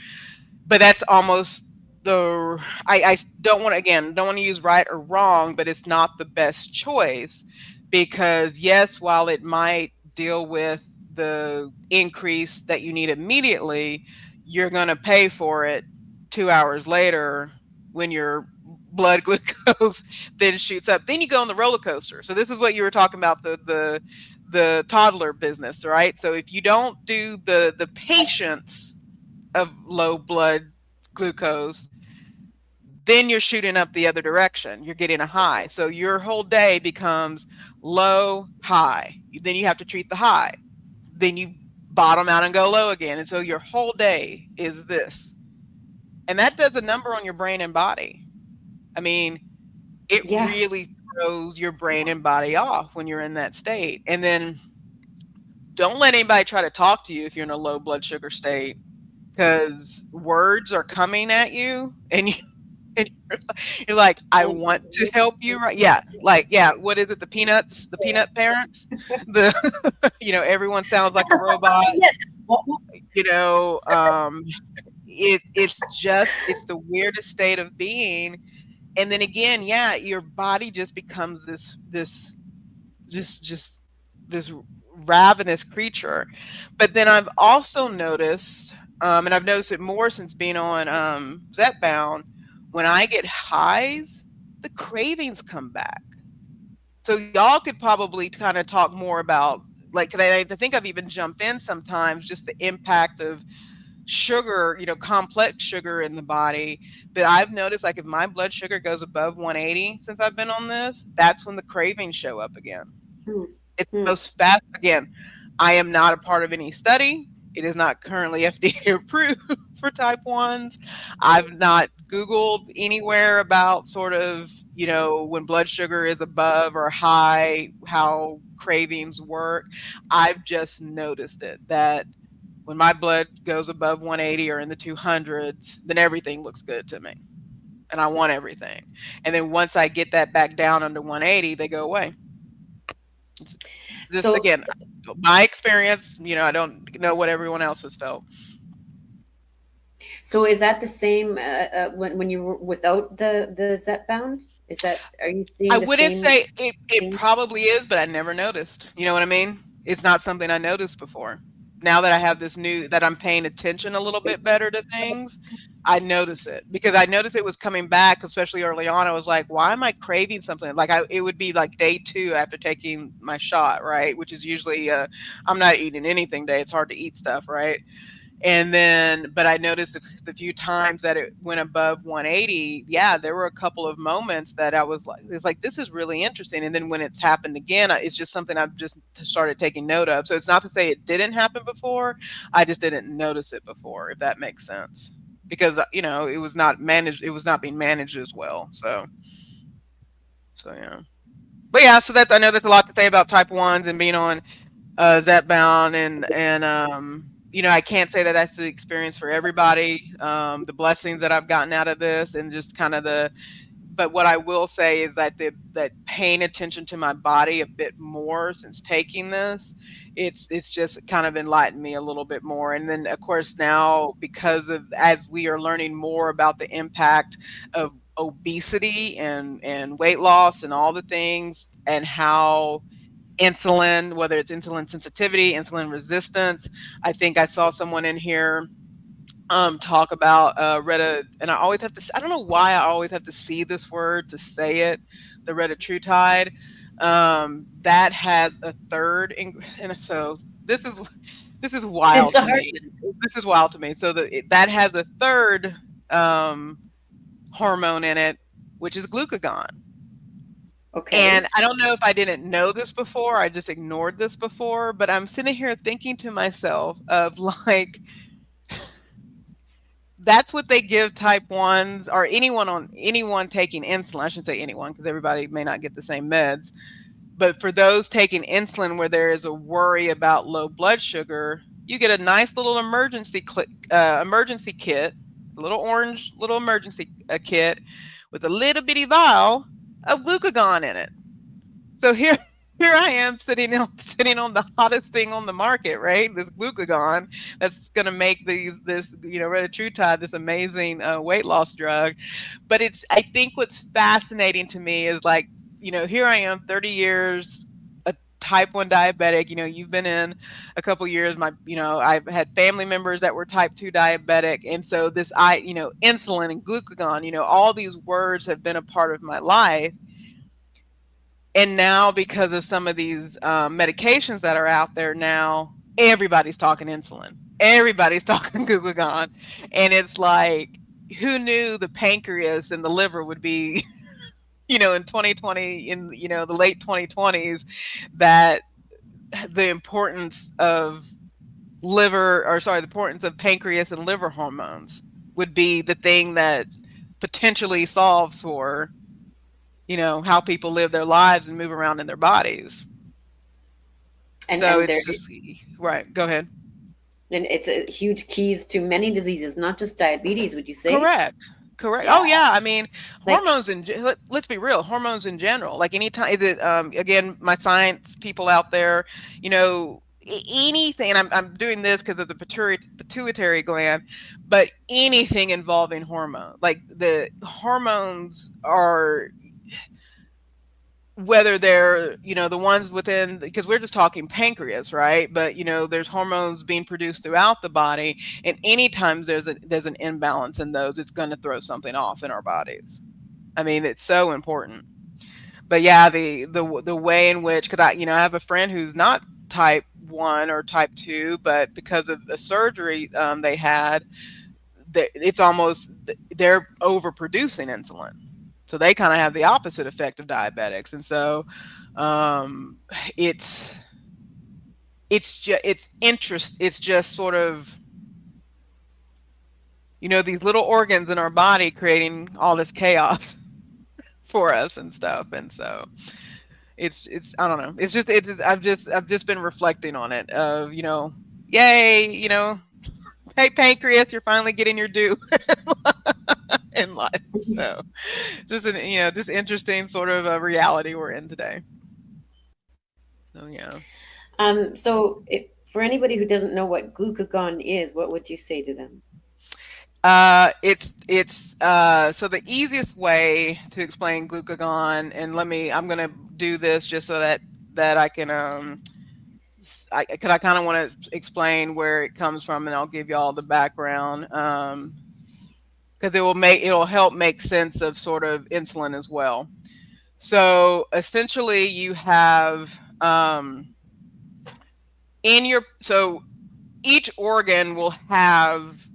But that's almost I don't want to use right or wrong, but it's not the best choice because yes, while it might deal with the increase that you need immediately, you're going to pay for it 2 hours later when your blood glucose then shoots up. Then you go on the roller coaster. So this is what you were talking about, the toddler business, right? So if you don't do the patience of low blood glucose, then you're shooting up the other direction. You're getting a high. So your whole day becomes low, high. Then you have to treat the high. Then you bottom out and go low again. And so your whole day is this. And that does a number on your brain and body. I mean, it Yeah. really throws your brain and body off when you're in that state. And then don't let anybody try to talk to you if you're in a low blood sugar state, because words are coming at you and and you're like, I And want to help you, right? Yeah, like, yeah, what is it? The peanut parents, the everyone sounds like a robot. yes. Well, You know, it's the weirdest state of being. And then again, yeah, your body just becomes just this ravenous creature. But then I've also noticed, and I've noticed it more since being on Zepbound, when I get highs, the cravings come back. So y'all could probably kind of talk more about, like, 'cause I think I've even jumped in sometimes, just the impact of sugar, complex sugar in the body. But I've noticed, like, if my blood sugar goes above 180 since I've been on this, that's when the cravings show up again. hmm, It's hmm. most fast. Again, I am not a part of any study. It is not currently FDA approved for type 1s. I've not Googled anywhere about sort of, when blood sugar is above or high, how cravings work. I've just noticed it that when my blood goes above 180 or in the 200s, then everything looks good to me. And I want everything. And then once I get that back down under 180, they go away. Just So, again, my experience, I don't know what everyone else has felt. so is that the same when you were without the Zepbound? Are you I seeing the wouldn't same say it things? probably is, but I never noticed. You know what I mean? It's not something I noticed before. Now that I have this that I'm paying attention a little bit better to things, I notice it because I noticed it was coming back, especially early on. I was like, why am I craving something? Like it would be like day 2 after taking my shot, right? Which is usually, I'm not eating anything day. It's hard to eat stuff, right? And then, but I noticed the few times that it went above 180, yeah, there were a couple of moments that I was like, it's like, this is really interesting. And then when it's happened again, it's just something I've just started taking note of. So it's not to say it didn't happen before. I just didn't notice it before, if that makes sense. Because, it was not managed, it was not being managed as well. So yeah. But yeah, so I know that's a lot to say about type 1s and being on Zepbound and I can't say that that's the experience for everybody. The blessings that I've gotten out of this, and just kind of but what I will say is that that paying attention to my body a bit more since taking this, it's just kind of enlightened me a little bit more. And then of course now, because of, as we are learning more about the impact of obesity and weight loss and all the things, and how insulin, whether it's insulin sensitivity, insulin resistance. I think I saw someone in here talk about and I always have to, I don't know why I always have to see this word to say it, the retatrutide, that has a third and so this is It's wild a to hard me. one. This is wild to me. So that has a third hormone in it, which is glucagon. Okay. And I don't know if I didn't know this before, I just ignored this before, but I'm sitting here thinking to myself of like, that's what they give type 1s or anyone taking insulin. I shouldn't say anyone, because everybody may not get the same meds. But for those taking insulin where there is a worry about low blood sugar, you get a nice little emergency kit, a little orange little emergency kit with a little bitty vial of glucagon in it. So here I am sitting on the hottest thing on the market, right? This glucagon that's going to make this retatrutide, this amazing weight loss drug. But I think what's fascinating to me is like, here I am, 30 years, a type 1 diabetic. You've been in a couple years. I've had family members that were type 2 diabetic, and so insulin and glucagon, all these words have been a part of my life. And now, because of some of these medications that are out there now, everybody's talking insulin. Everybody's talking glucagon. And it's like, who knew the pancreas and the liver would be, in 2020, in, the late 2020s, that the importance of the importance of pancreas and liver hormones would be the thing that potentially solves for how people live their lives and move around in their bodies. So And there it's just right. Go ahead. and it's a huge keys to many diseases, not just diabetes, would you say? Correct. Oh Yeah. yeah. I mean, Like hormones let's be real. Hormones in general. Like anytime that again, my science people out there, anything. And I'm doing this because of the pituitary gland, but anything involving hormone, like the hormones are, whether they're the ones within, because we're just talking pancreas, right? But there's hormones being produced throughout the body, and anytime there's an imbalance in those, it's going to throw something off in our bodies. I mean, it's so important. But yeah, the way in which, because I have a friend who's not type 1 or type 2, but because of a surgery they had, it's almost, they're overproducing insulin. So they kind of have the opposite effect of diabetics. And so it's just sort of, these little organs in our body creating all this chaos for us and stuff. And so it's I don't know. I've just been reflecting on it of, yay, hey pancreas, you're finally getting your due in life. So just just interesting sort of a reality we're in today. So yeah. so for anybody who doesn't know what glucagon is, what would you say to them? It's so the easiest way to explain glucagon, and I'm gonna do this just so that I can I kind of want to explain where it comes from, and I'll give you all the background, because it'll help make sense of sort of insulin as well. So essentially, you have so each organ will have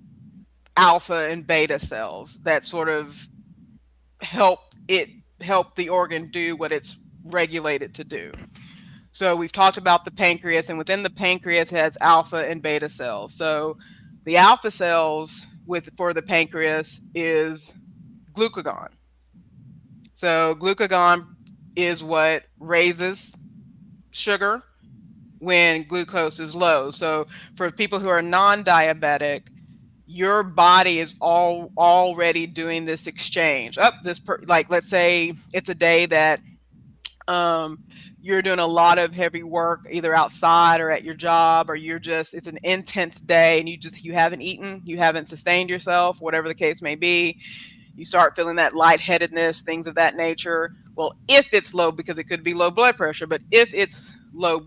alpha and beta cells that sort of help the organ do what it's regulated to do. So we've talked about the pancreas, and within the pancreas has alpha and beta cells. So the alpha cells for the pancreas is glucagon. So glucagon is what raises sugar, when glucose is low. So for people who are non-diabetic, your body is already doing this exchange. Like, let's say it's a day that um, you're doing a lot of heavy work either outside or at your job, or it's an intense day and you haven't eaten, you haven't sustained yourself, whatever the case may be. You start feeling that lightheadedness, things of that nature. Well, if it's low, because it could be low blood pressure, but if it's low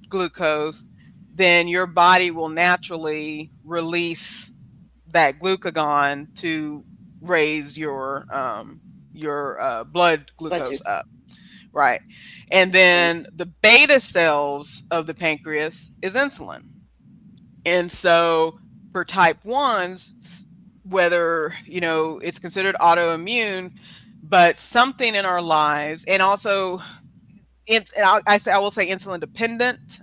glucose, then your body will naturally release that glucagon to raise your blood Blood glucose sugar. up. Right. And Right. then the beta cells of the pancreas is insulin. And so for type 1s, whether, it's considered autoimmune, but something in our lives, and also I will say insulin dependent,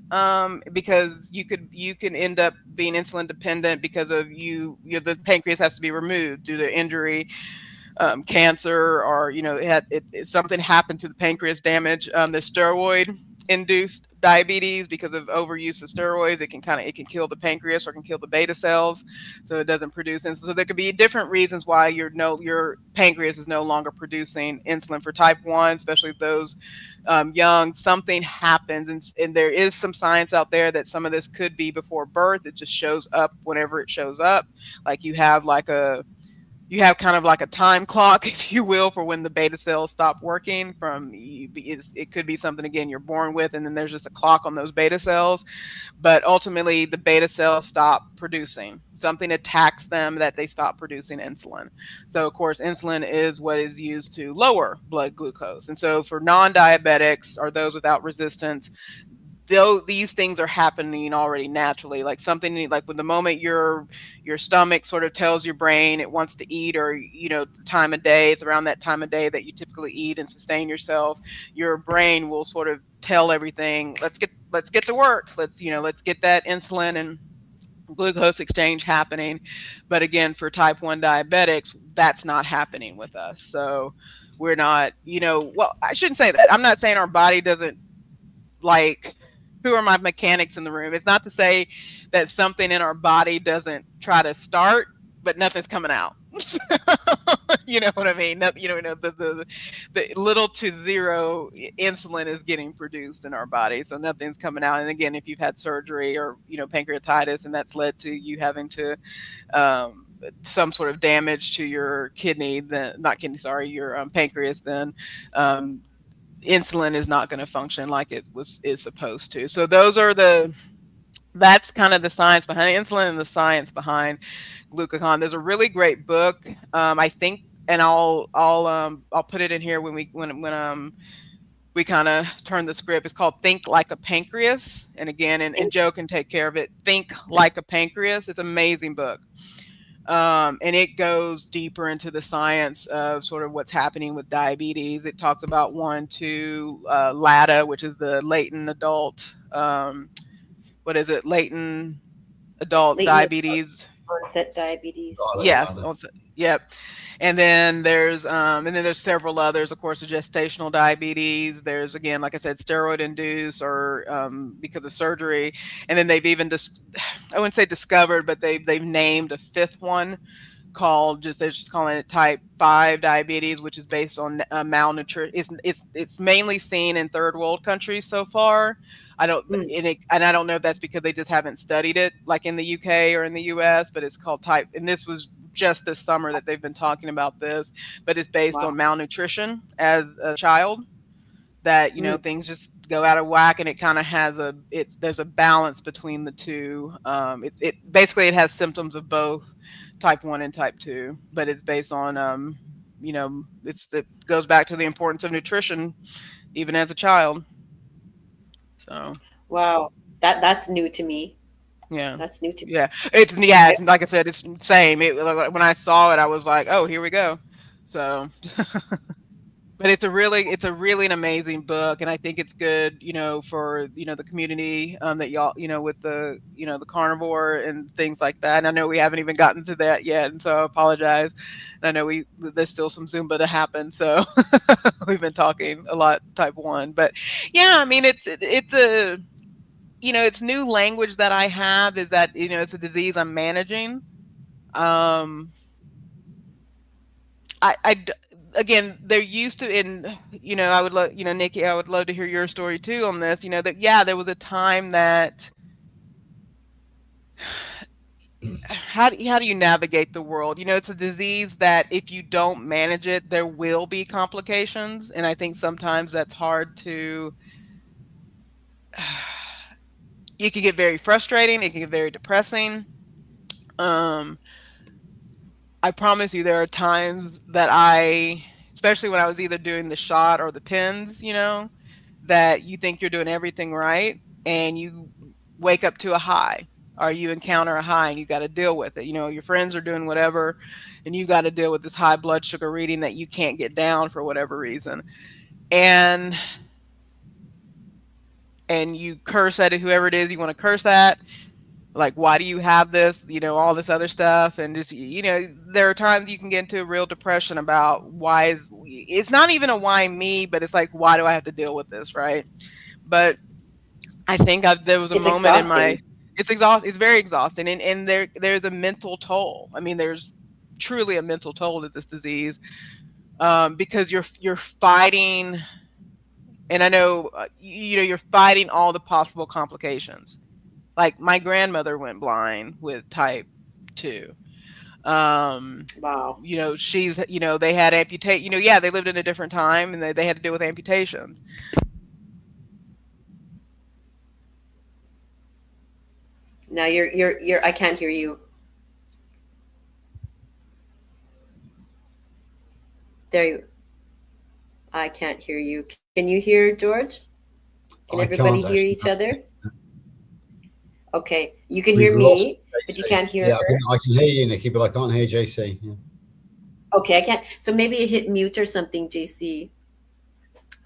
because you can end up being insulin dependent because of the pancreas has to be removed due to injury, cancer, or something happened to the pancreas, damage, the steroid induced diabetes. Because of overuse of steroids, it can kill the pancreas or can kill the beta cells, so it doesn't produce insulin. So there could be different reasons why your pancreas is no longer producing insulin. For type 1, especially those young, something happens, and there is some science out there that some of this could be before birth. It just shows up whenever it shows up. Like you have kind of like a time clock, if you will, for when the beta cells stop working. It could be something, again, you're born with, and then there's just a clock on those beta cells. But ultimately, the beta cells stop producing. Something attacks them that they stop producing insulin. So, of course, insulin is what is used to lower blood glucose. And so for non-diabetics, or those without resistance, though these things are happening already naturally, like something like when the moment your stomach sort of tells your brain it wants to eat, or the time of day, it's around that time of day that you typically eat and sustain yourself, your brain will sort of tell everything, let's get to work, let's get that insulin and glucose exchange happening. But again, for type 1 diabetics, that's not happening with us. So we're not, well, I shouldn't say that. I'm not saying our body doesn't, like, who are my mechanics in the room? It's not to say that something in our body doesn't try to start, but nothing's coming out. You know what I mean? The little to zero insulin is getting produced in our body, so nothing's coming out. And again, if you've had surgery or pancreatitis, and that's led to you having to some sort of damage to your kidney, your pancreas, then insulin is not going to function like is supposed to. So that's kind of the science behind insulin and the science behind glucagon. There's a really great book, I think, and I'll put it in here when we kind of turn the script. It's called Think Like a Pancreas, and again, and Joe can take care of it. Think Like a Pancreas. It's an amazing book. And it goes deeper into the science of sort of what's happening with diabetes. It talks about LADA, which is the latent adult, latent adult diabetes. Onset diabetes. Yes. Yep. And then there's several others, of course, the gestational diabetes. There's, again, like I said, steroid induced, or because of surgery. And then they've even I wouldn't say discovered, but they've named a fifth one they're just calling it type 5 diabetes, which is based on malnutrition. It's mainly seen in third world countries so far. I don't know if that's because they just haven't studied it like in the UK or in the US, but it's called type, and this was just this summer that they've been talking about this, but it's based on malnutrition as a child, that things just go out of whack, and it kind of has there's a balance between the two. It basically, it has symptoms of both type 1 and type 2, but it's based on it goes back to the importance of nutrition even as a child. So wow, that's new to me. Yeah, that's new to me. It's like I said, it's the same. When I saw it, I was like, oh, here we go. So but it's a really an amazing book, and I think it's good, for the community, that y'all, with the the carnivore and things like that. And I know we haven't even gotten to that yet, and so I apologize. And I know there's still some Zumba to happen, so we've been talking a lot type 1, but yeah, I mean it's it's new language that I have, is that, it's a disease I'm managing. Again, they're used to, I would love, Nikki, I would love to hear your story too on this, that, yeah, there was a time that, how do you navigate the world? It's a disease that if you don't manage it, there will be complications. And I think sometimes that's hard to, it can get very frustrating. It can get very depressing. I promise you, there are times that especially when I was either doing the shot or the pins, that you think you're doing everything right, and you wake up to a high, or you encounter a high and you got to deal with it. Your friends are doing whatever, and you got to deal with this high blood sugar reading that you can't get down for whatever reason. And you curse at it, whoever it is you want to curse at. Like, why do you have this, all this other stuff. And just, there are times you can get into a real depression about it's not even a why me, but it's like, why do I have to deal with this, right? But I think there was a It's moment exhausting. It's very exhausting. And there's a mental toll. I mean, there's truly a mental toll to this disease, because you're fighting, and I know, you're fighting all the possible complications. Like, my grandmother went blind with type 2. Wow. She's, they had amputate, yeah, they lived in a different time, and they had to deal with amputations. Now you're I can't hear you. There you I can't hear you. Can you hear George? Can I everybody can't hear actually. each other? Okay, you can We've hear lost me, but you JC. can't hear Yeah, her. I can hear you, Nikki, but I can't hear JC. Yeah. Okay, I can't. So maybe hit mute or something, JC.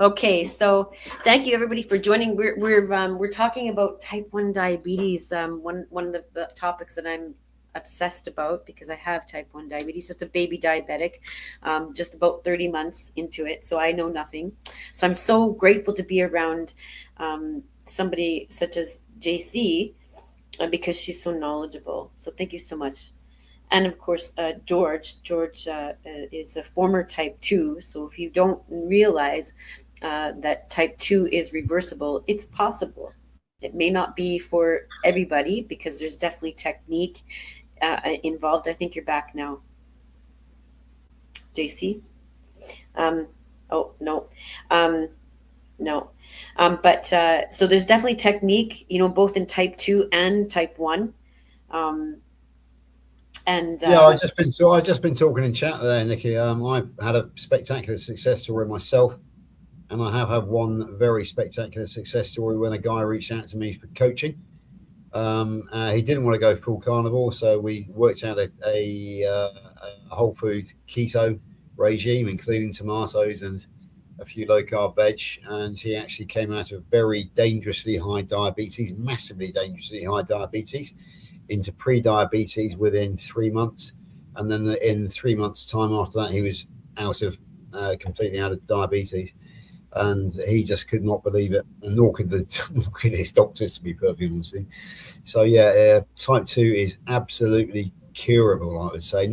Okay, so thank you everybody for joining. We're talking about type 1 diabetes. One of the topics that I'm obsessed about, because I have type 1 diabetes, just a baby diabetic, just about 30 months into it, so I know nothing. So I'm so grateful to be around somebody such as JC, because she's so knowledgeable. So thank you so much. And of course, George is a former type 2. So if you don't realize that type 2 is reversible, it's possible. It may not be for everybody, because there's definitely technique involved. I think you're back now, JC. Oh, no. No. But so there's definitely technique, both in type 2 and type 1. Yeah, I've just been talking in chat there, Nikki. I've had a spectacular success story myself, and I have had one very spectacular success story when a guy reached out to me for coaching. He didn't want to go full carnivore, so we worked out a whole food keto regime, including tomatoes and a few low carb veg, and he actually came out of very dangerously high diabetes, massively dangerously high diabetes, into pre-diabetes within 3 months, and then in 3 months' time after that, he was completely out of diabetes, and he just could not believe it, and nor could his doctors, to be perfectly honest. So yeah, type 2 is absolutely curable, I would say.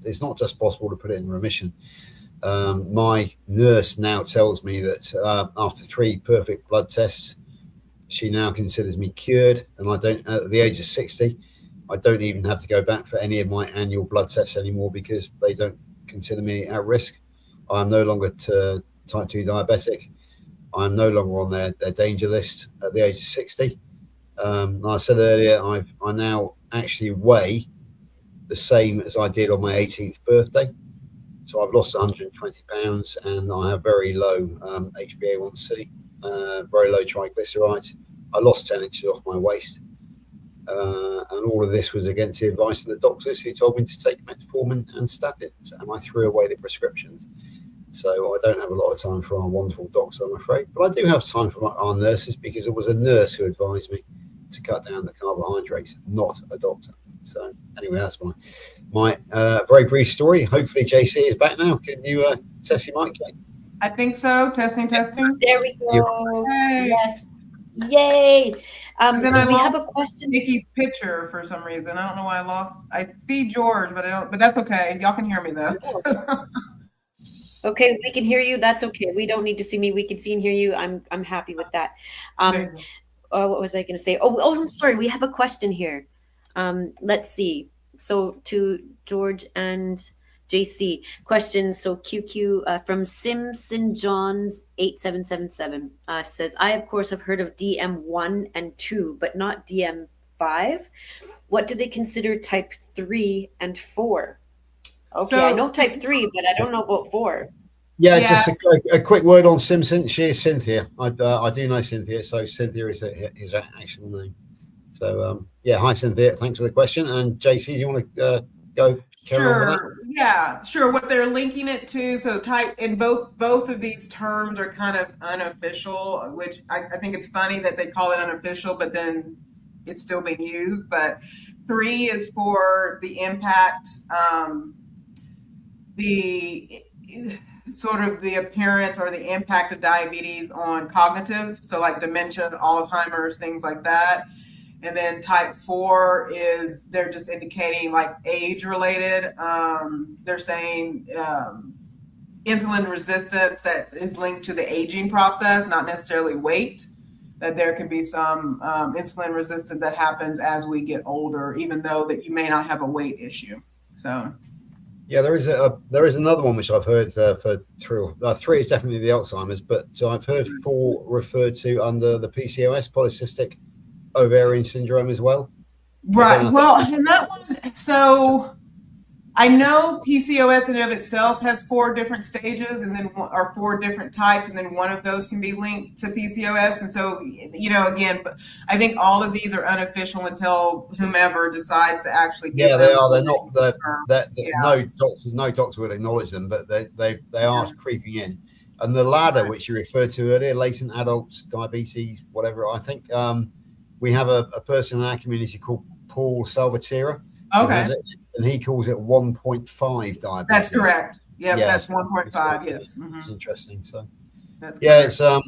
It's not just possible to put it in remission. My nurse now tells me that after 3 perfect blood tests, she now considers me cured, and I don't, at the age of 60, I don't even have to go back for any of my annual blood tests anymore, because they don't consider me at risk. I'm no longer type 2 diabetic. I'm no longer on their danger list at the age of 60. Like I said earlier, I now actually weigh the same as I did on my 18th birthday. So I've lost 120 pounds, and I have very low HbA1c, very low triglycerides. I lost 10 inches off my waist. And all of this was against the advice of the doctors, who told me to take metformin and statins, and I threw away the prescriptions. So I don't have a lot of time for our wonderful doctors, I'm afraid. But I do have time for our nurses, because it was a nurse who advised me to cut down the carbohydrates, not a doctor. So anyway, that's my very brief story. Hopefully JC is back now. Can you test your mic, Kate? I think so. Testing. There we go. Hey. Yes. Yay! And then So I we have lost a question. Nikki's picture for some reason. I don't know why I lost. I see George, but I don't. But that's okay. Y'all can hear me though. Okay, we can hear you. That's okay. We don't need to see me. We can see and hear you. I'm happy with that. There you What was I going to say? Oh, I'm sorry. We have a question here. Let's see. So to George and JC, question. So QQ from Simpson Johns 8777 says, I of course have heard of DM1 and 2, but not DM5. What do they consider type 3 and 4? Okay, I So- know type 3, but I don't know about 4. Yeah, Yeah. just a quick word on Simpson. She is Cynthia. I do know Cynthia, so Cynthia is her actual name. So yeah, hi Cynthia. Thanks for the question. And JC, do you want to go carry on with that? Sure. Yeah, sure. What they're linking it to, so type in both of these terms are kind of unofficial, which I think it's funny that they call it unofficial, but then it's still being used. But 3 is for the impact, the sort of the appearance or the impact of diabetes on cognitive, so like dementia, Alzheimer's, things like that. And then type 4 is they're just indicating like age related. They're saying insulin resistance that is linked to the aging process, not necessarily weight. That there can be some insulin resistance that happens as we get older, even though that you may not have a weight issue. So. Yeah, there is another one which I've heard for 3 is definitely the Alzheimer's, but I've heard 4 referred to under the PCOS, polycystic ovarian syndrome as well. Right. Well, and that one, so I know PCOS in and of itself has 4 different stages and then or 4 different types, and then one of those can be linked to PCOS. And so, again, but I think all of these are unofficial until whomever decides to actually give Yeah, them. they are. They're not. Yeah. No doctor would acknowledge them, but they are creeping in. And the ladder, which you referred to earlier, latent adult diabetes, whatever. I think we have a person in our community called Paul Salvatierra. Okay. And he calls it 1.5 diabetes. That's correct. Yep, Yeah, that's 1.5. Yes. It's interesting. So, That's yeah, correct. it's a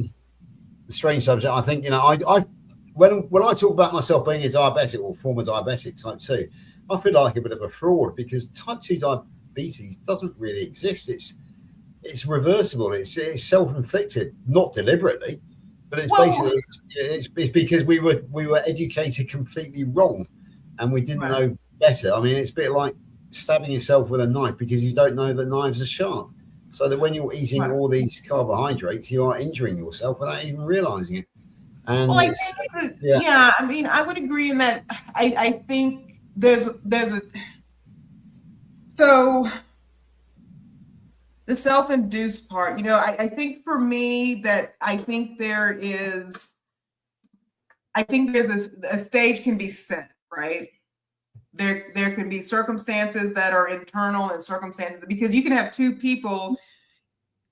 strange subject. I think I when I talk about myself being a diabetic or former diabetic type 2, I feel like a bit of a fraud because type 2 diabetes doesn't really exist. It's reversible. It's self-inflicted, not deliberately, but it's basically it's because we were educated completely wrong, and we didn't know better. I mean, it's a bit like stabbing yourself with a knife because you don't know that knives are sharp. So that when you're eating all these carbohydrates, you are injuring yourself without even realizing it. And well, I think yeah, I mean, I would agree in that. I think there's a so the self-induced part. I think for me that I think there's a stage can be set, right? There can be circumstances that are internal and circumstances because you can have 2 people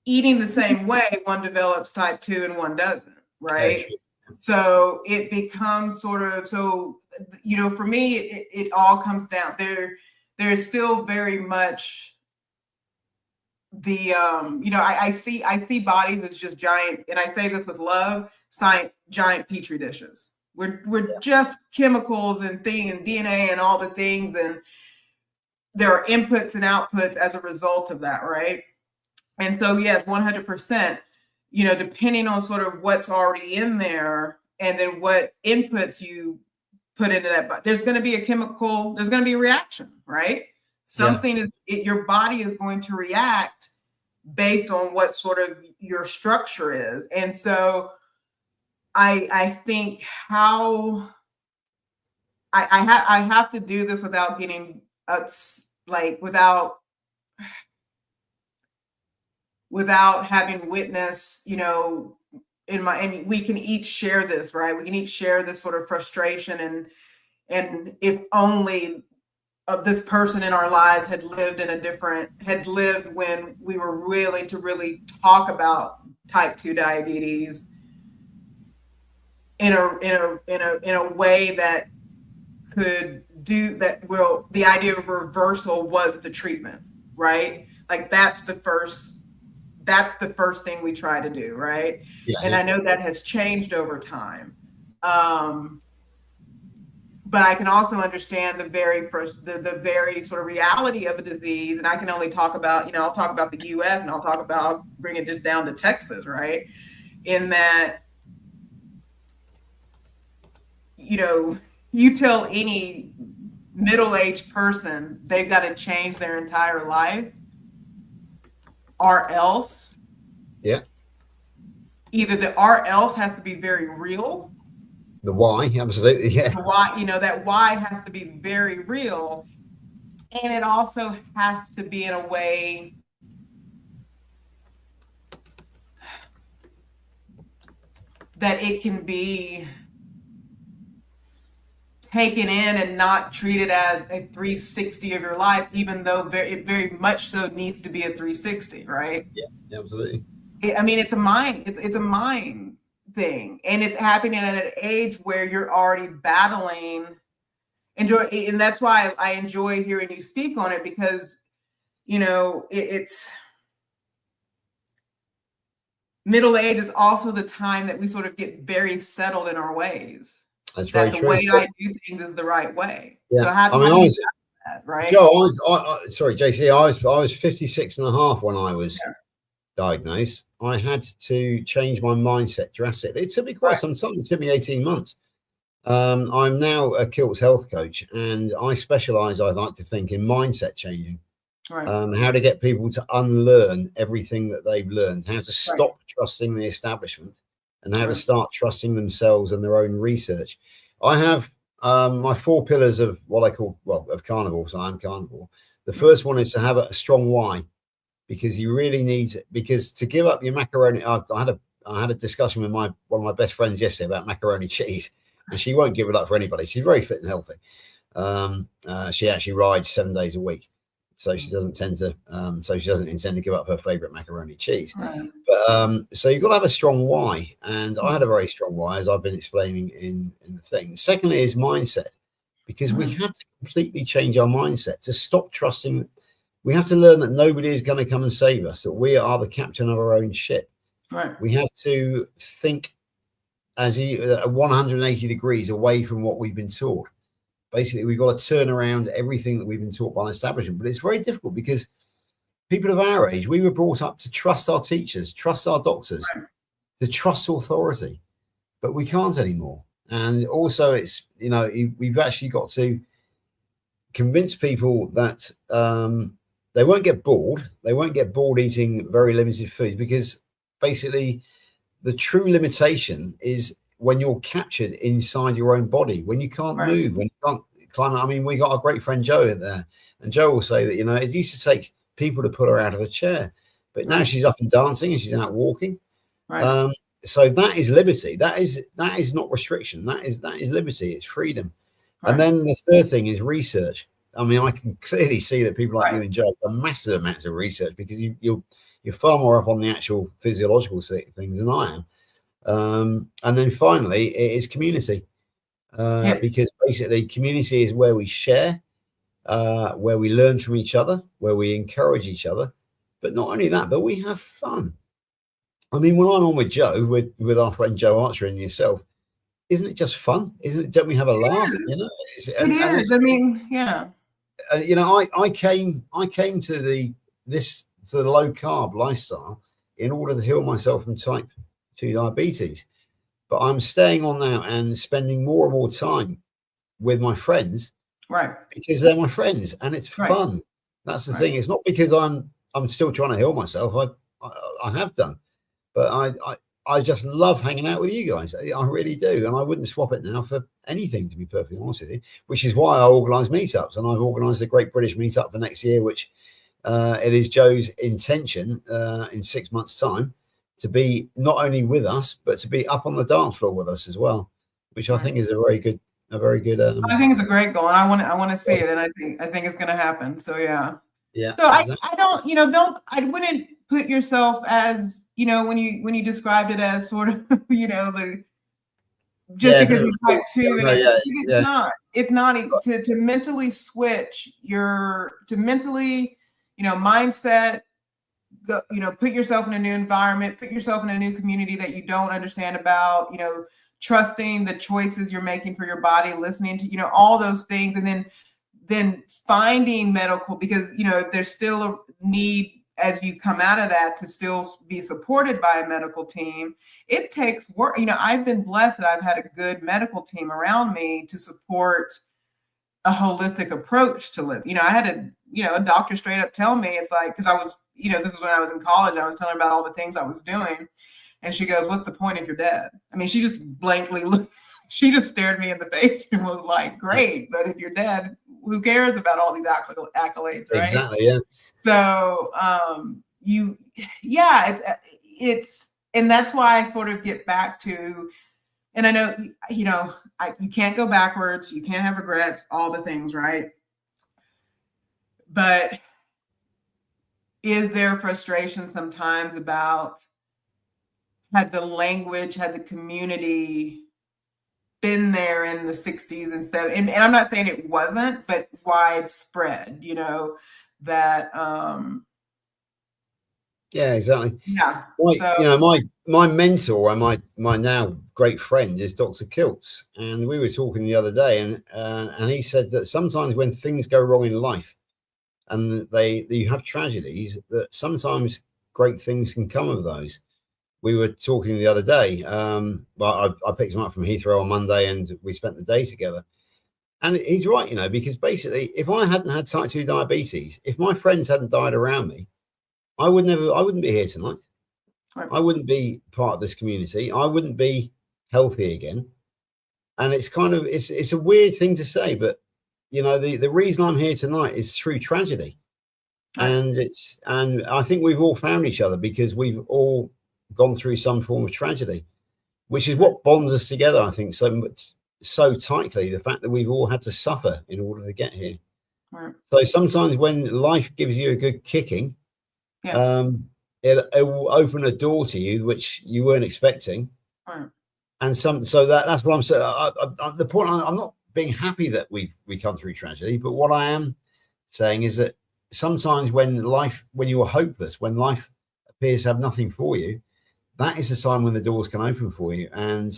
eating the same way. One develops type 2 and one doesn't, right? So it becomes sort of for me it all comes down there is still very much the I see bodies as just giant, and I say this with love, giant petri dishes. We're just chemicals and DNA and all the things, and there are inputs and outputs as a result of that, right? And so yes, 100%, depending on sort of what's already in there and then what inputs you put into that, but there's going to be a chemical, there's going to be a reaction, right? Something your body is going to react based on what sort of your structure is. And so I think how I have to do this without getting without having witness, and we can each share this, right? We can each share this sort of frustration, and if only this person in our lives had lived when we were willing to really talk about type 2 diabetes in a way that could do that. Well, the idea of reversal was the treatment, right? Like that's the first thing we try to do, right? And I know that has changed over time, But I can also understand the very sort of reality of a disease. And I can only talk about, I'll talk about the US and I'll bring it just down to Texas, right? In that, you tell any middle-aged person they've got to change their entire life, or else, either or else has to be very real. The why, absolutely, yeah. The why, that why has to be very real, and it also has to be in a way that it can be taken in and not treated as a 360 of your life, even though it very much so needs to be a 360, right? Yeah, absolutely. It's a mind thing, and it's happening at an age where you're already battling. And that's why I enjoy hearing you speak on it, because it's middle age is also the time that we sort of get very settled in our ways. That's very true. The way I do things is the right way. Yeah. So how do I do that, right? Joe, sorry, JC, I was 56 and a half when I was diagnosed. I had to change my mindset drastically. It took me quite some time. It took me 18 months. I'm now a Kilts health coach, and I specialize, I like to think, in mindset changing. Right. How to get people to unlearn everything that they've learned, how to stop trusting the establishment, and how to start trusting themselves and their own research. I have my 4 pillars of what I call, of carnivore, so I'm carnivore. The first one is to have a strong why, because you really need, because to give up your macaroni, I had a discussion with one of my best friends yesterday about macaroni cheese, and she won't give it up for anybody. She's very fit and healthy. She actually rides 7 days a week. So she doesn't intend to give up her favorite macaroni cheese. Right. But so you've got to have a strong why. And I had a very strong why, as I've been explaining in the thing. Secondly is mindset, because we have to completely change our mindset to stop trusting. We have to learn that nobody is going to come and save us, that we are the captain of our own ship. Right. We have to think as 180 degrees away from what we've been taught. Basically, we've got to turn around everything that we've been taught by an establishment. But it's very difficult, because people of our age, we were brought up to trust our teachers, trust our doctors, to trust authority. But we can't anymore. And also, it's, we've actually got to convince people that they won't get bored. They won't get bored eating very limited food, because basically the true limitation is when you're captured inside your own body, when you can't move, when you can't climb. I mean, we got our great friend Joe in there, and Joe will say that, it used to take people to put her out of a chair, but now she's up and dancing and she's out walking. Right. So that is liberty. That is not restriction. That is liberty. It's freedom. Right. And then the third thing is research. I mean, I can clearly see that people like you and Joe have massive amounts of research, because you're far more up on the actual physiological things than I am. And then finally, it is community, because basically community is where we share, where we learn from each other, where we encourage each other. But not only that, but we have fun. I mean, when I'm on with Joe, with our friend Joe Archer and yourself, isn't it just fun? Don't we have a laugh? It is. I mean, yeah. I came to the low carb lifestyle in order to heal myself from type 2 diabetes, but I'm staying on now and spending more and more time with my friends, because they're my friends and it's fun. That's the thing. It's not because I'm still trying to heal myself. I have done, but I just love hanging out with you guys. I really do, and I wouldn't swap it now for anything, to be perfectly honest with you. Which is why I organise meetups, and I've organised a Great British Meetup for next year, which it is Joe's intention in 6 months' time to be not only with us, but to be up on the dance floor with us as well, which I think is a very good. I think it's a great goal, and I want to see it, and I think it's going to happen. So yeah. So exactly. I wouldn't put yourself as, when you described it as sort of, because it's type 2, and it's not to mentally switch mindset. Go, put yourself in a new environment, put yourself in a new community that you don't understand about, trusting the choices you're making for your body, listening to, all those things. And then finding medical, because, there's still a need as you come out of that to still be supported by a medical team. It takes work. I've been blessed that I've had a good medical team around me to support a holistic approach to live. I had a doctor straight up tell me, it's like, because I was, this is when I was in college, I was telling her about all the things I was doing. And she goes, "What's the point if you're dead?" I mean, she just blankly looked, she just stared me in the face and was like, "Great, but if you're dead, who cares about all these accolades, right?" Exactly, yeah. So it's and that's why I sort of get back to, and I know, you can't go backwards, you can't have regrets, all the things, right? But is there frustration sometimes about, had the community been there in the 60s and stuff? And I'm not saying it wasn't, but widespread, that Yeah, exactly. yeah. My mentor and my now great friend is Dr. Kiltz, and we were talking the other day, and he said that sometimes when things go wrong in life, and you have tragedies, that sometimes great things can come of those. We were talking the other day. I picked him up from Heathrow on Monday, and we spent the day together. And he's right, because basically, if I hadn't had type 2 diabetes, if my friends hadn't died around me, I wouldn't be here tonight. Right. I wouldn't be part of this community. I wouldn't be healthy again. And it's kind of, it's a weird thing to say, but the reason I'm here tonight is through tragedy. Right. And I think we've all found each other because we've all gone through some form of tragedy, which is what bonds us together, I think, so tightly, the fact that we've all had to suffer in order to get here. Right. So sometimes when life gives you a good kicking, yeah. It will open a door to you which you weren't expecting. Right. And so that's what I'm saying. The point, I'm not being happy that we come through tragedy, but what I am saying is that sometimes when you are hopeless, when life appears to have nothing for you, that is the time when the doors can open for you. And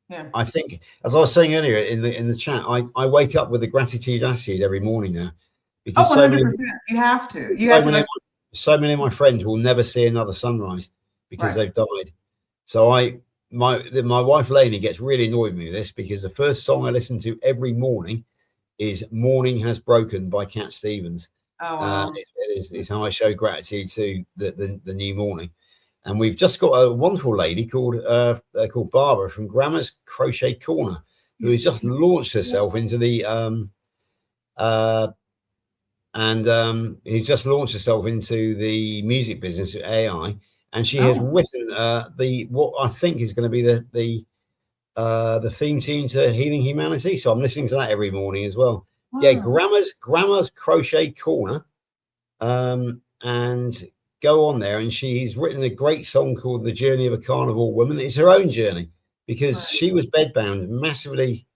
yeah. I think, as I was saying earlier in the chat, I wake up with a gratitude attitude every morning now, because 100%. You have to. So many of my friends will never see another sunrise because they've died. So my wife Lainey gets really annoyed with me with this, because the first song I listen to every morning is "Morning Has Broken" by Cat Stevens. Oh, wow. It's how I show gratitude to the new morning. And we've just got a wonderful lady called Barbara from Grandma's Crochet Corner, who has just launched herself into the music business with AI, and she has written what I think is going to be the theme tune to Healing Humanity. So I'm listening to that every morning as well. Wow. Yeah, Grandma's Crochet Corner, and go on there, and she's written a great song called "The Journey of a Carnivore Woman." It's her own journey, because she was bedbound, massively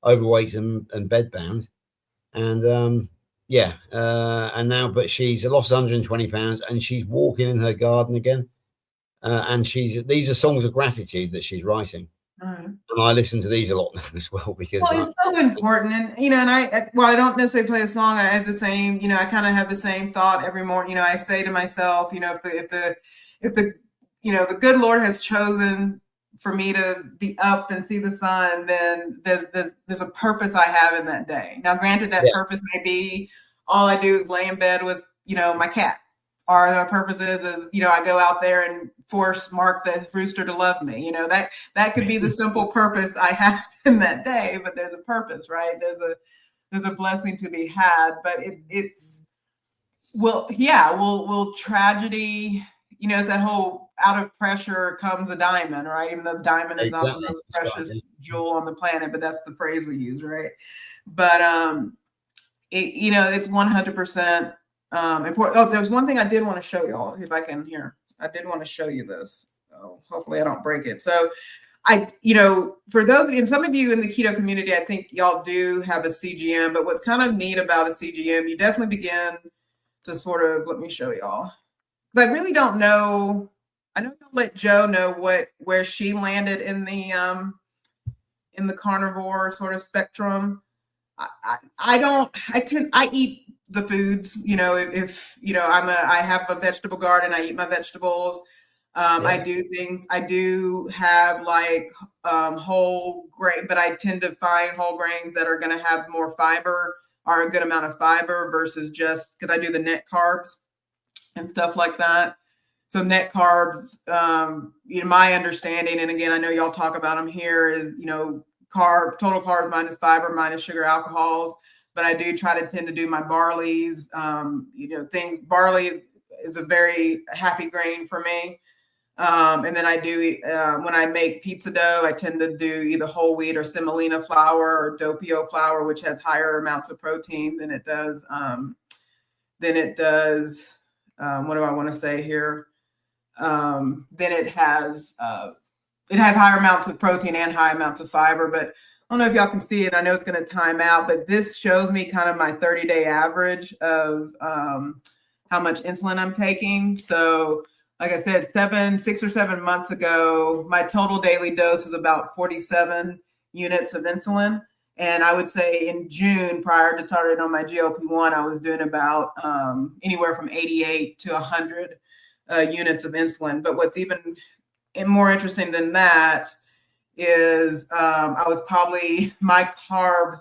overweight and bedbound, and and now, but she's lost 120 pounds, and she's walking in her garden again, and these are songs of gratitude that she's writing. And I listen to these a lot as well, because it's so important. And and I don't necessarily play a song. I have the same, I kind of have the same thought every morning. I say to myself, if the good Lord has chosen for me to be up and see the sun, then there's a purpose I have in that day. Now, granted, that purpose may be all I do is lay in bed with my cat, or the purpose is I go out there and force Mark the rooster to love me. That could be the simple purpose I have in that day. But there's a purpose, right? There's a blessing to be had. But will tragedy, it's that whole out of pressure comes a diamond, right? Even though diamond is not the most precious jewel on the planet, but that's the phrase we use, right? But it's 100% important. Oh, there's one thing I did want to show y'all, if I can here. I did want to show you this. Oh, hopefully I don't break it. So for those, and some of you in the keto community, I think y'all do have a CGM, but what's kind of neat about a CGM, you definitely begin to sort of, let me show y'all. But I really don't know. I know you'll let Joe know where she landed in the in the carnivore sort of spectrum. I eat the foods, you know, if you know, I have a vegetable garden, I eat my vegetables. I do have like whole grain, but I tend to find whole grains that are going to have more fiber or a good amount of fiber versus just because I do the net carbs and stuff like that. So net carbs, you know, my understanding, and again, I know y'all talk about them here, is, you know, total carbs minus fiber minus sugar alcohols. But I do try to tend to do my barleys, you know, things. Barley is a very happy grain for me. And then I do, when I make pizza dough, I tend to do either whole wheat or semolina flour or doppio flour, which has higher amounts of protein than it does. What do I want to say here? Then it has higher amounts of protein and high amounts of fiber. But I don't know if y'all can see it. I know it's going to time out, but this shows me kind of my 30-day average of how much insulin I'm taking. So like I said, 6 or 7 months ago, my total daily dose was about 47 units of insulin. And I would say in June, prior to starting on my GLP-1, I was doing about anywhere from 88 to 100 units of insulin. But what's even more interesting than that is I was probably my carb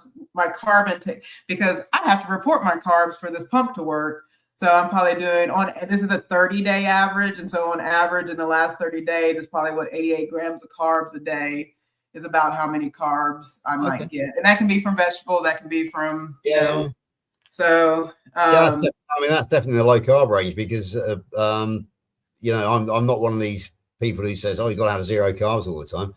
intake, because I have to report my carbs for this pump to work. So I'm probably doing this is a 30-day average. And so on average in the last 30 days, it's probably 88 grams of carbs a day is about how many carbs I might get. And that can be from vegetables, that can be from, you know, so. I mean, that's definitely the low carb range, because, you know, I'm not one of these people who says, oh, you've got to have 0 carbs all the time.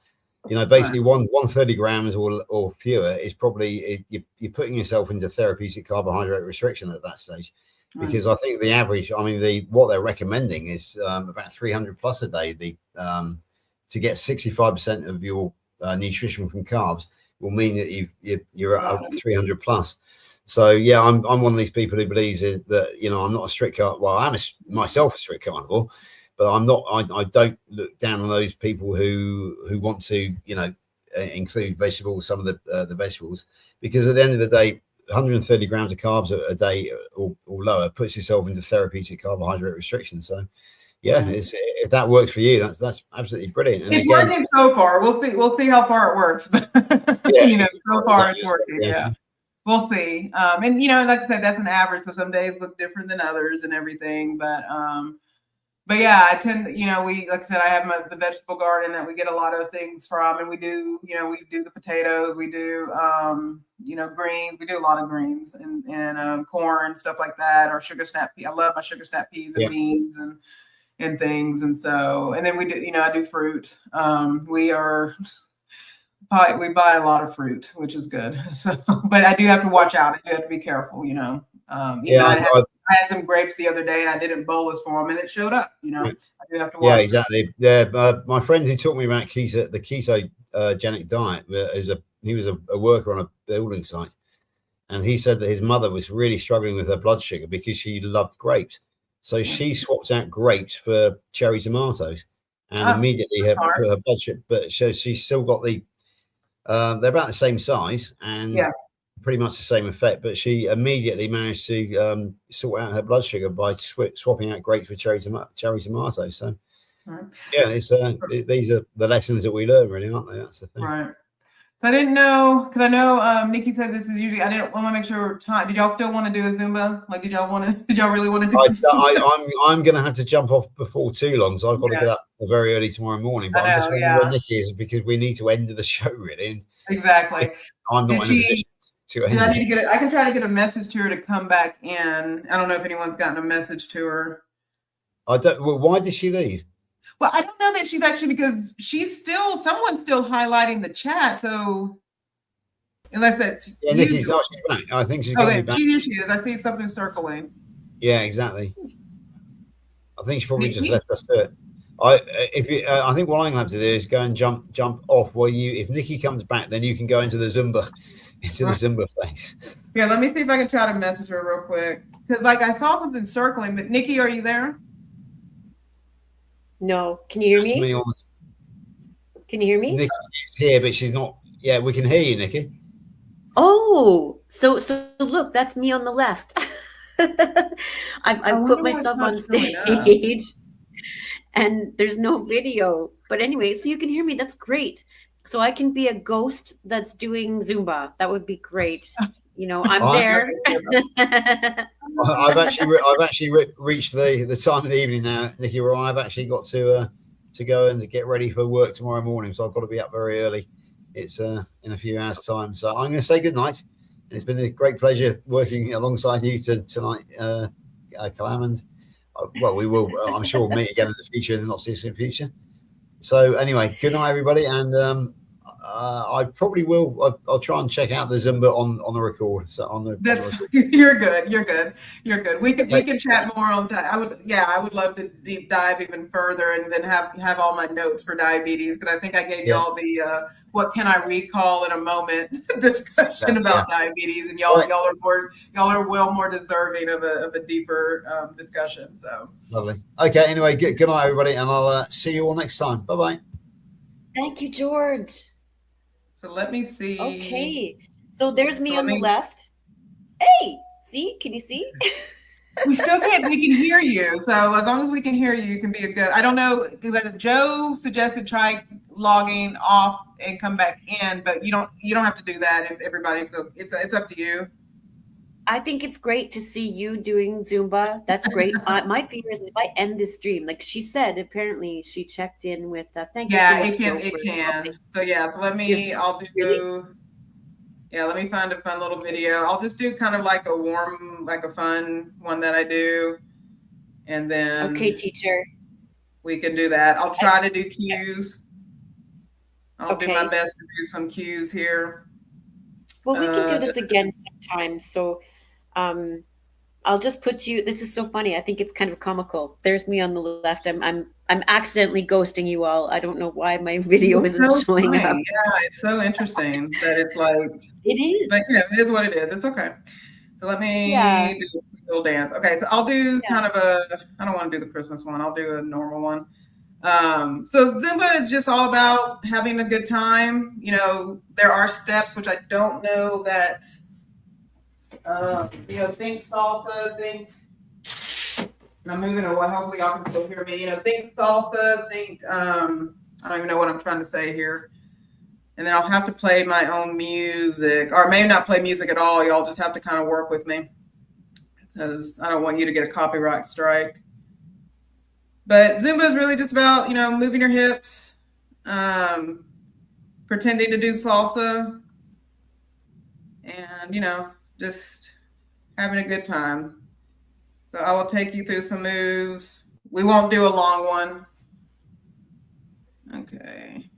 You know, basically 130 grams or fewer is probably, you're putting yourself into therapeutic carbohydrate restriction at that stage. Because I think the average, I mean, what they're recommending is about 300 plus a day. To get 65% of your nutrition from carbs will mean that you're at 300 plus. So yeah, I'm one of these people who believes that, you know, I'm not a strict carnivore. Well, I'm myself a strict carnivore, but I'm not. I don't look down on those people who want to, you know, include vegetables, some of the vegetables, because at the end of the day, 130 grams of carbs a day or lower puts yourself into therapeutic carbohydrate restriction. So yeah, if that works for you, that's absolutely brilliant. And it's working so far. We'll see how far it works. But you know, so far it's working. Yeah. We'll see. And you know, like I said, that's an average. So some days look different than others and everything. But yeah, I tend, you know, like I said, I have the vegetable garden that we get a lot of things from, and we do the potatoes, we do, you know, greens, we do a lot of greens and corn, stuff like that, or sugar snap peas. I love my sugar snap peas and beans and things. And so, and then we do, you know, I do fruit. We buy a lot of fruit, which is good. So, but I do have to watch out. I do have to be careful, you know. I had some grapes the other day and I didn't bolus for them and it showed up, you know. I do have to watch. Yeah, exactly. Yeah, my friend who taught me about the ketogenic diet, he was a worker on a building site, and he said that his mother was really struggling with her blood sugar because she loved grapes. So she swapped out grapes for cherry tomatoes, and immediately put her blood sugar. But she's still got they're about the same size and pretty much the same effect. But she immediately managed to sort out her blood sugar by swapping out grapes for cherry tomatoes. So yeah, these are the lessons that we learn, really, aren't they? That's the thing. Right. So I didn't know, because I know Nikki said this is usually, I didn't want to make sure time. Did y'all still want to do a Zumba? Like, did y'all really want to do this? I'm going to have to jump off before too long, so I've got to get up very early tomorrow morning. But I'm just wondering where Nikki is, because we need to end the show, really. And exactly. I'm not in a position to end it. I can try to get a message to her to come back in. I don't know if anyone's gotten a message to her. Well, why did she leave? Well, I don't know that she's actually, because someone's still highlighting the chat. So unless that's Nikki's actually back. I think she's going to be back. Here she is. I see something circling. Yeah, exactly. I think she probably just left us to it. I think what I'm going to have to do is go and jump off. If Nikki comes back, then you can go into the Zumba phase. Yeah, let me see if I can try to message her real quick, because like I saw something circling. But Nikki, are you there? No. Can you hear me? Can you hear me? Nikki is here, but she's not Yeah, we can hear you, Nikki. Oh, so look, that's me on the left. I've I put wonder why it's myself not on showing up. stage and there's no video. But anyway, so you can hear me. That's great. So I can be a ghost that's doing Zumba. That would be great. You know, I'm I- there. I've actually reached the time of the evening now, Nikki, where I've actually got to go and get ready for work tomorrow morning. So I've got to be up very early. It's in a few hours' time. So I'm going to say good night. It's been a great pleasure working alongside you tonight, Calam. And well, we will. I'm sure we'll meet again in the future, in the not too distant future. So anyway, good night, everybody, and I probably will. I'll try and check out the Zumba on the record. So You're good. You're good. You're good. We can chat more on time. I would love to deep dive even further and then have all my notes for diabetes, because I think I gave y'all the what can I recall in a moment discussion about diabetes, and y'all are well more deserving of a deeper discussion. So lovely. Okay. Anyway, good night, everybody, and I'll see you all next time. Bye bye. Thank you, George. So let me see. Okay. So there's me on the left. Hey, see? Can you see? We still can't. We can hear you. So as long as we can hear you, you can be a good. I don't know, because Joe suggested try logging off and come back in, but you don't have to do that if everybody's. So it's up to you. I think it's great to see you doing Zumba. That's great. My fear is if I end this stream, like she said, apparently she checked in with. Thank you so much, Joe. It can. So let me. I'll do. Really? Yeah, let me find a fun little video. I'll just do kind of like a fun one that I do. And then. Okay, teacher. We can do that. I'll try to do cues. I'll do my best to do some cues here. Well, we can do this again sometime. So I'll just put you. This is so funny. I think it's kind of comical. There's me on the left. I'm accidentally ghosting you all. I don't know why my video isn't showing up. Yeah, it's so interesting that it's like it is. But it is what it is. It's okay. So let me do a little dance. Okay, so I'll do kind of I don't want to do the Christmas one. I'll do a normal one. So Zumba is just all about having a good time. You know, there are steps, which I don't know that, think salsa, think, and I'm moving away. Hopefully y'all can still hear me. Think salsa, think, I don't even know what I'm trying to say here. And then I'll have to play my own music, or maybe not play music at all. Y'all just have to kind of work with me, because I don't want you to get a copyright strike. But Zumba is really just about, moving your hips, pretending to do salsa, and, just having a good time. So I will take you through some moves. We won't do a long one. Okay.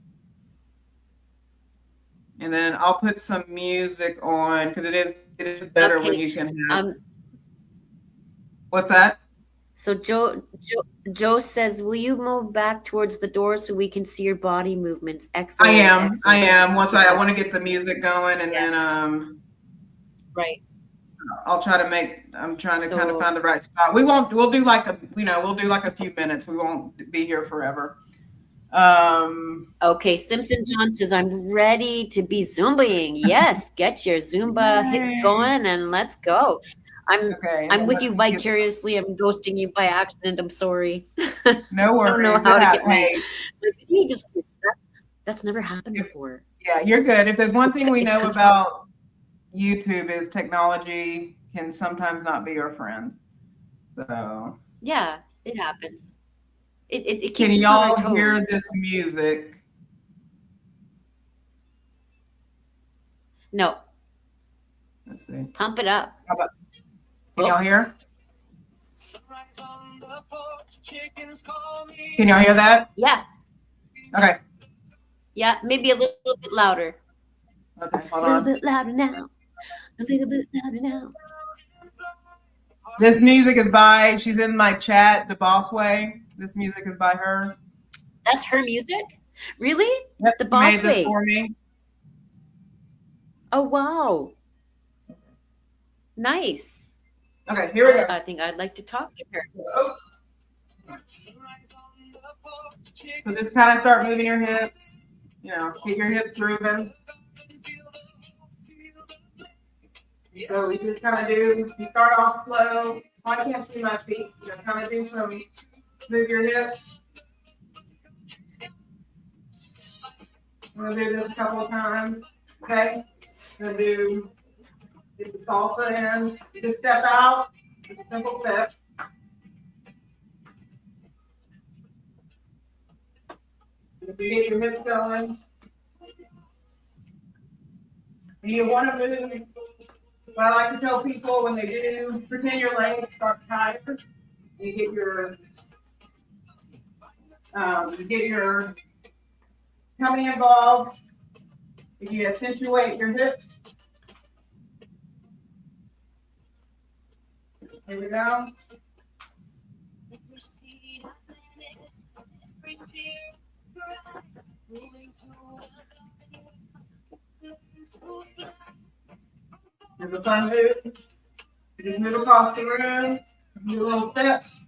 And then I'll put some music on, because it is better when you can have. What's that? So Joe says, will you move back towards the door so we can see your body movements? Excellent. I am. Once I want to get the music going, and then right. I'll try to I'm trying to kind of find the right spot. We'll do like a few minutes. We won't be here forever. Okay, Simpson John says, I'm ready to be Zumbaing. Yes, get your Zumba hips going and let's go. I'm with you vicariously. I'm ghosting you by accident. I'm sorry. No worries. I don't know how to get my video just. That's never happened before. Yeah, you're good. If there's one thing we know about YouTube is technology can sometimes not be our friend. So yeah, it happens. It can y'all hear this music? No. Let's see. Pump it up. Can y'all hear? Can y'all hear that? Yeah. Okay. Yeah, maybe a little bit louder. Okay, hold on. A little bit louder now. A little bit louder now. This music is she's in my chat, The Boss Way. This music is by her. That's her music? Really? Yep, The Boss Way. For me. Oh, wow. Nice. Okay, here we go. I think I'd like to talk to her. Oh. So just kind of start moving your hips. Get your hips grooving. So we just kind of do, you start off slow. Oh, I can't see my feet. You know, kind of do some, move your hips. We'll do this a couple of times. Okay. We'll do get the salsa in. Just step out. Just a simple step. If you get your hips going, and you want to move. What I like to tell people when they do, pretend your legs start higher. You get your tummy involved. If you accentuate your hips. Here we go. There's a fun move. You just move across the room. Do little steps.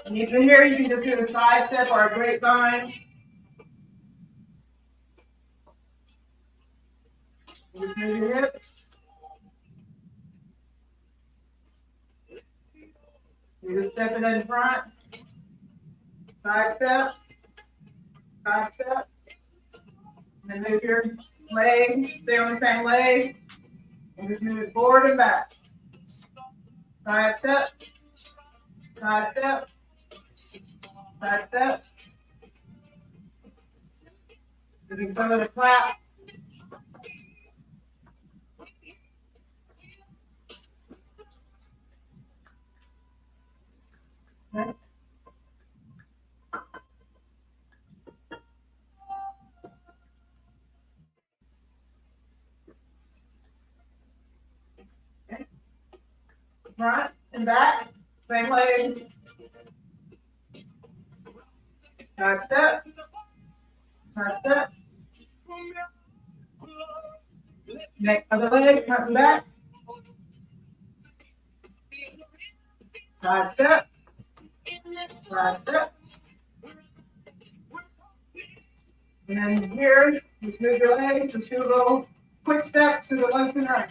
And you can here, you can just do a side step or a grapevine. Just move your hips. You just step it in front. Side step. Side step. And then move your leg. Stay on the same leg. And just move it forward and back. Side step. Side step. Side step. You can come in a clap. Okay. Okay. Front and back, same leg. Side step. Side step. Next other leg, front and back. Side step. Side step. And here, just move your legs, just do little quick steps to the left and right.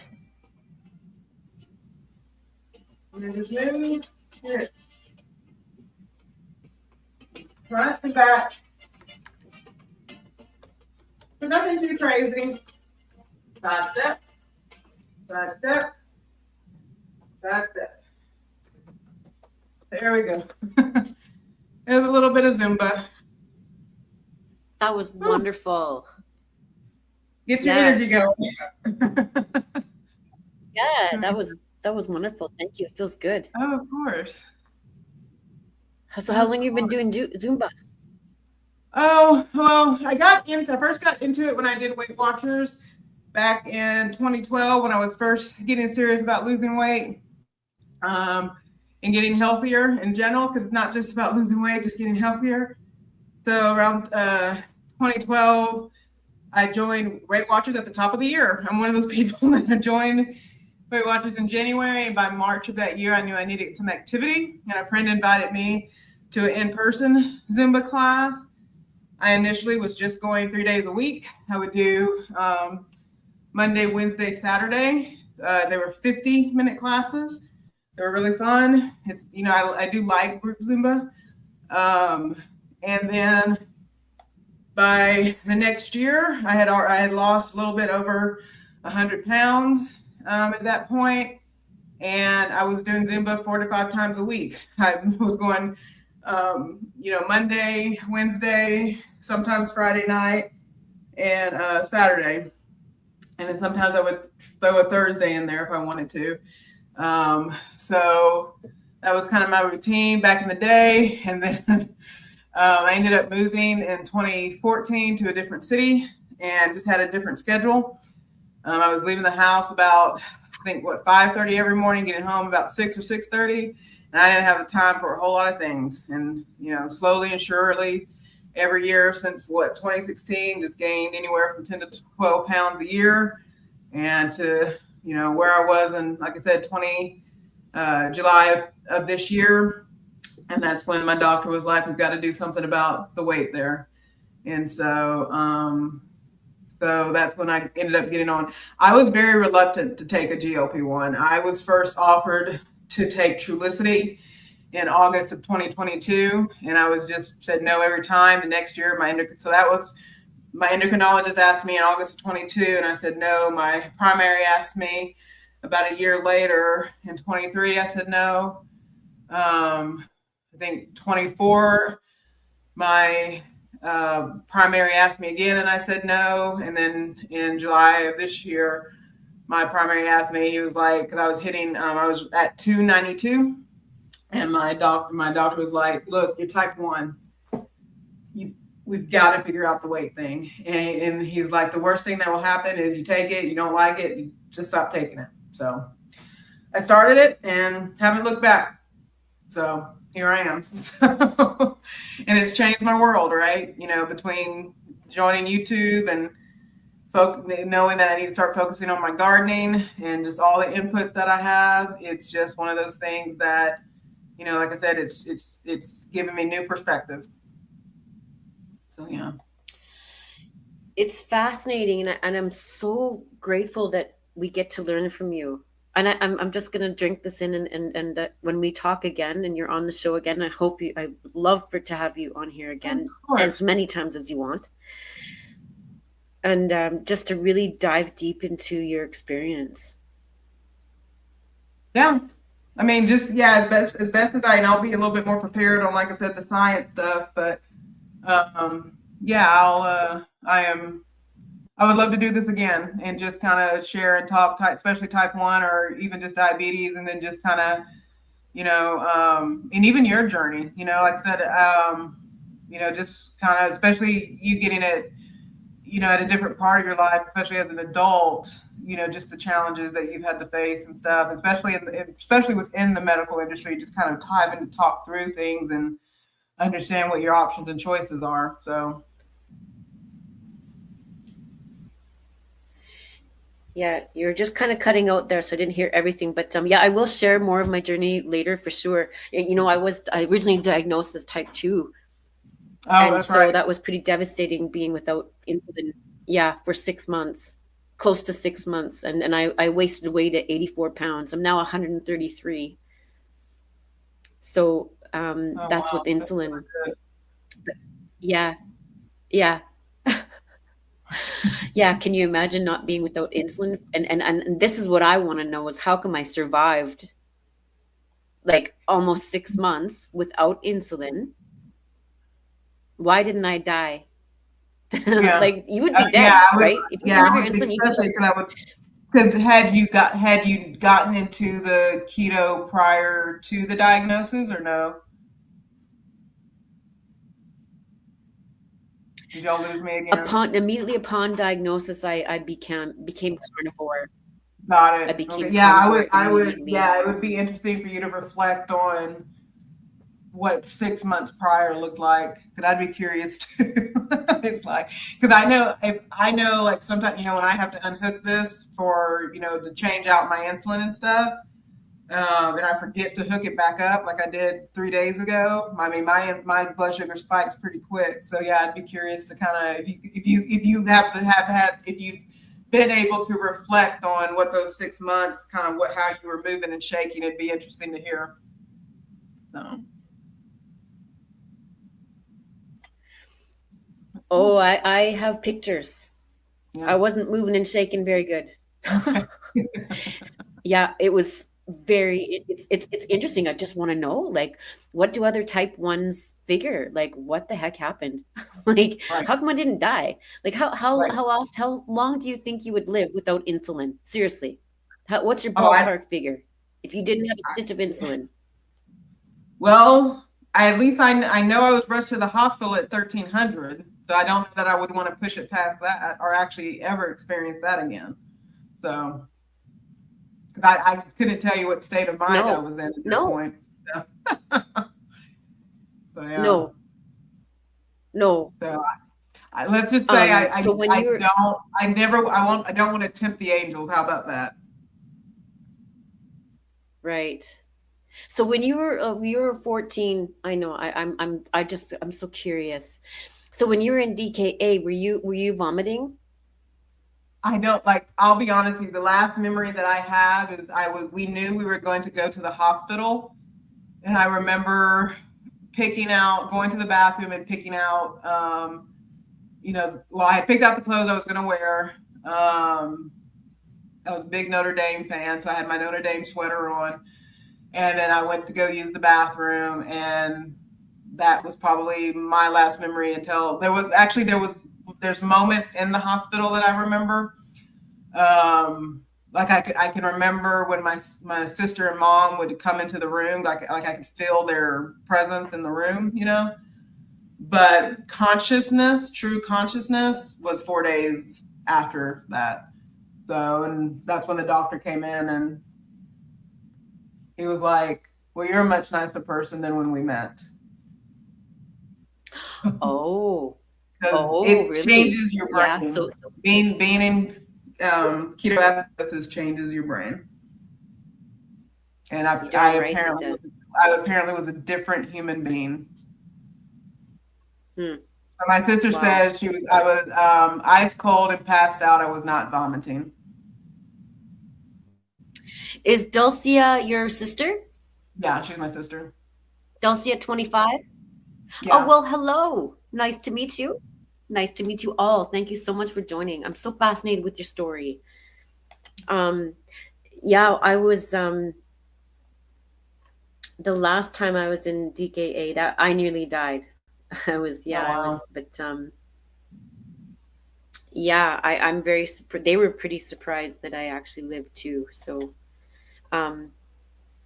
And then just move your hips. Front and back. So nothing too crazy. Side step. Side step. Side step. There we go. There's a little bit of Zumba. That was wonderful. Get your energy going. Yeah, that was wonderful. Thank you. It feels good. Oh, of course. So how long have you been doing Zumba? Oh, well, I first got into it when I did Weight Watchers back in 2012 when I was first getting serious about losing weight and getting healthier in general, because it's not just about losing weight, just getting healthier. So around 2012, I joined Weight Watchers at the top of the year. I'm one of those people that joined Weight Watchers in January, and by March of that year, I knew I needed some activity, and a friend invited me to an in-person Zumba class. I initially was just going 3 days a week. I would do Monday, Wednesday, Saturday. They were 50-minute classes. They were really fun. It's, I do like group Zumba. And then by the next year, I had lost a little bit over 100 pounds at that point, and I was doing Zumba 4 to 5 times a week. I was going, Monday, Wednesday, sometimes Friday night, and Saturday, and then sometimes I would throw a Thursday in there if I wanted to. So that was kind of my routine back in the day, and then I ended up moving in 2014 to a different city and just had a different schedule. I was leaving the house about, 5:30 every morning, getting home about 6 or 6:30, and I didn't have the time for a whole lot of things. And, slowly and surely, every year since 2016, just gained anywhere from 10 to 12 pounds a year, and to, where I was in, like I said, July of this year. And that's when my doctor was like, we've got to do something about the weight there. And so, so that's when I ended up getting on. I was very reluctant to take a GLP-1. I was first offered to take Trulicity in August of 2022, and I was just said no every time. The next year, my endocrinologist asked me in August of 22, and I said no. My primary asked me about a year later in 23. I said no. I think 24, my primary asked me again, and I said no. And then in July of this year, my primary asked me. He was like, because I was hitting, I was at 292, and my doctor was like, "Look, you're type 1. We've got to figure out the weight thing." And he's like, "The worst thing that will happen is you take it, you don't like it, you just stop taking it." So I started it and haven't looked back. So here I am. And it's changed my world, right? You know, between joining YouTube and knowing that I need to start focusing on my gardening and just all the inputs that I have, it's just one of those things that, you know, like I said, it's given me new perspective. So yeah, It's fascinating, and I'm so grateful that we get to learn from you. And I'm just gonna drink this in, and when we talk again and you're on the show again, I love to have you on here again as many times as you want, and just to really dive deep into your experience. Yeah. I mean, just, yeah, as best as and I'll be a little bit more prepared on, like I said, the science stuff, but yeah, I would love to do this again and just kind of share and talk, especially type 1 or even just diabetes, and then just kind of, you know, and even your journey, you know, like I said, you know, just kind of, especially you getting it, you know, at a different part of your life, especially as an adult, you know, just the challenges that you've had to face and stuff, especially within the medical industry, just kind of having to talk through things and understand what your options and choices are. So. Yeah, you're just kind of cutting out there, so I didn't hear everything. But yeah, I will share more of my journey later for sure. You know, I originally diagnosed as type 2, and That's so right. that was pretty devastating being without insulin. Yeah, for 6 months, close to 6 months, and I wasted weight at 84 pounds. I'm now 133. So that's Wow. with insulin. But yeah, yeah. Yeah, can you imagine not being without insulin? And this is what I want to know is how come I survived like almost 6 months without insulin? Why didn't I die? Yeah. Like you would be dead, Yeah, I would, right? If you yeah, didn't have your insulin, you'd be especially because had you gotten into the keto prior to the diagnosis or no? Did y'all lose me again? immediately upon diagnosis, I became carnivore. Got I it. became Okay. Yeah, carnivore yeah, immediately. it would be interesting for you to reflect on what 6 months prior looked like, because I'd be curious too. It's like, because I know like sometimes, you know, when I have to unhook this for, you know, to change out my insulin and stuff, and I forget to hook it back up like I did 3 days ago. I mean, my blood sugar spikes pretty quick. So yeah, I'd be curious to kind of if you if you've been able to reflect on what those 6 months, kind of how you were moving and shaking. It'd be interesting to hear. So. Oh, I have pictures. Yeah. I wasn't moving and shaking very good. Yeah, it was it's interesting. I just want to know, like, what do other type 1s figure? Like, what the heck happened? Like, Right. how come I didn't die? Like, Right. how long do you think you would live without insulin? Seriously. What's your Oh, ballpark figure if you didn't have a stitch of insulin? Well, at least I know I was rushed to the hospital at 1300, so I don't know that I would want to push it past that or actually ever experience that again. So, because I couldn't tell you what state of mind I was in at that No, point. So, so yeah. no. So let's just say So when you were I don't want to tempt the angels. How about that? right. So when you were 14, I know I'm so curious. So when you were in DKA, were you vomiting? I don't like, I'll be honest with you, the last memory that I have is we knew we were going to go to the hospital. And I remember going to the bathroom and picking out, well, I had picked out the clothes I was going to wear. I was a big Notre Dame fan, so I had my Notre Dame sweater on. And then I went to go use the bathroom, and that was probably my last memory until there's moments in the hospital that I remember. Like I can remember when my sister and mom would come into the room, like I could feel their presence in the room, But true consciousness, was 4 days after that. So, and that's when the doctor came in, and he was like, "Well, you're a much nicer person than when we met." Oh, It really? changes your brain. Yeah. So being in ketoacidosis changes your brain, and I right, apparently was a different human being. Hmm. So my sister says I was ice cold and passed out. I was not vomiting. Is Dulcia your sister? Yeah, she's my sister. Dulcia 25? Yeah. Oh, well, hello. Nice to meet you. Nice to meet you all. Thank you so much for joining. I'm so fascinated with your story. Yeah, I was the last time I was in DKA, that I nearly died. I was but yeah, I'm very they were pretty surprised that I actually lived too. So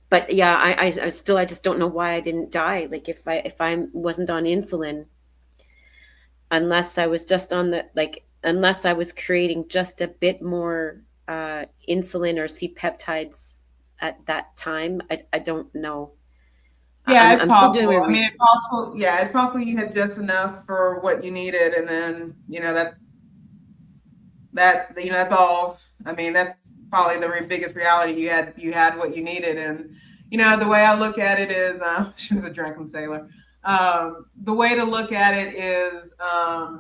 but yeah, I still, I just don't know why I didn't die. Like if I wasn't on insulin, unless I was just on unless I was creating just a bit more insulin or C-peptides at that time, I don't know. Yeah, it's I'm possible. still doing my I mean, research. it's possible. Yeah, it's possible you had just enough for what you needed, and then that's all. I mean, that's probably the biggest reality. You had what you needed, and the way I look at it is, she was a drunken sailor. The way to look at it is, I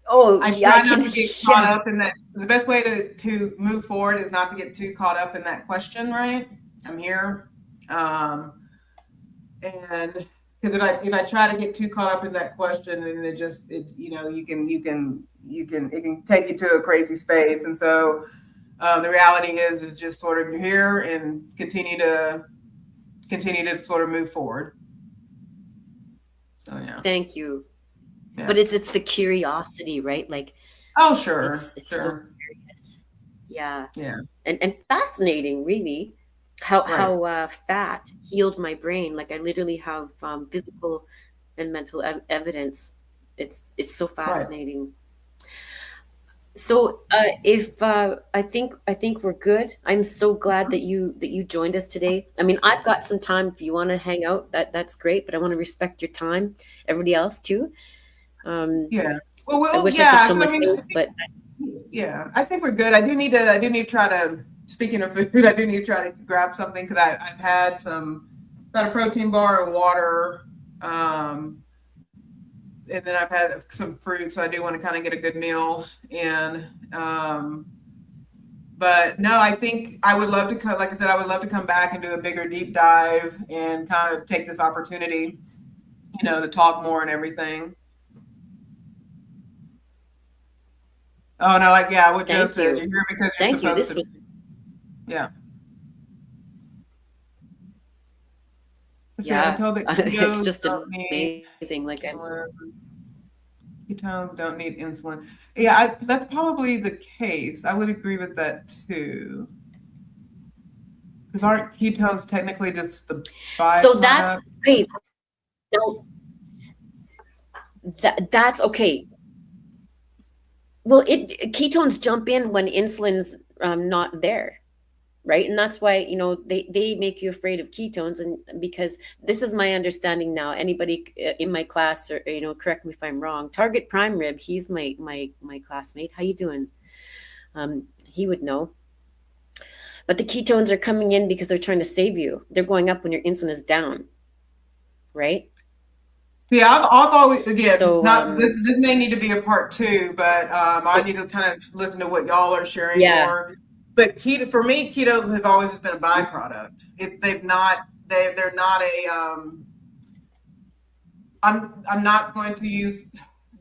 try not to get caught up in that. The best way to move forward is not to get too caught up in that question, right? I'm here. And because if I try to get too caught up in that question, then it can take you to a crazy space. And so the reality is just sort of, you're here and continue to sort of move forward. So yeah. Thank you. Yeah. But it's the curiosity, right? Like, oh sure, it's sure. so curious. Yeah. Yeah. And fascinating, really, how fat healed my brain. Like I literally have physical and mental evidence. It's so fascinating. Right. So if I think we're good. I'm so glad that you joined us today. I mean, I've got some time if you want to hang out. That's great, but I want to respect your time. Everybody else too. Yeah. Well, I wish I could show my face, but yeah, I think we're good. I do need to try to. Speaking of food, I do need to try to grab something because I've had about a protein bar and water, and then I've had some fruit. So I do want to kind of get a good meal in. But no, I think I would love to come. Like I said, I would love to come back and do a bigger deep dive and kind of take this opportunity, to talk more and everything. Oh no, what Joe says, you're here because you're supposed to. Yeah. Yeah, I told it's just amazing. Like ketones don't need insulin. Yeah, that's probably the case. I would agree with that too. Because aren't ketones technically just the byproduct? So that's okay. No, that's okay. Well, ketones jump in when insulin's not there, right? And that's why they make you afraid of ketones, and because this is my understanding now. Anybody in my class, or correct me if I'm wrong. Target Prime Rib, he's my classmate. How you doing? He would know. But the ketones are coming in because they're trying to save you. They're going up when your insulin is down, right? Yeah, I've always, again, So, not this. This may need to be a part two, but I So- need to kind of listen to what y'all are sharing Yeah. more. But keto, for me, ketos have always just been a byproduct. They're not a. I'm not going to use.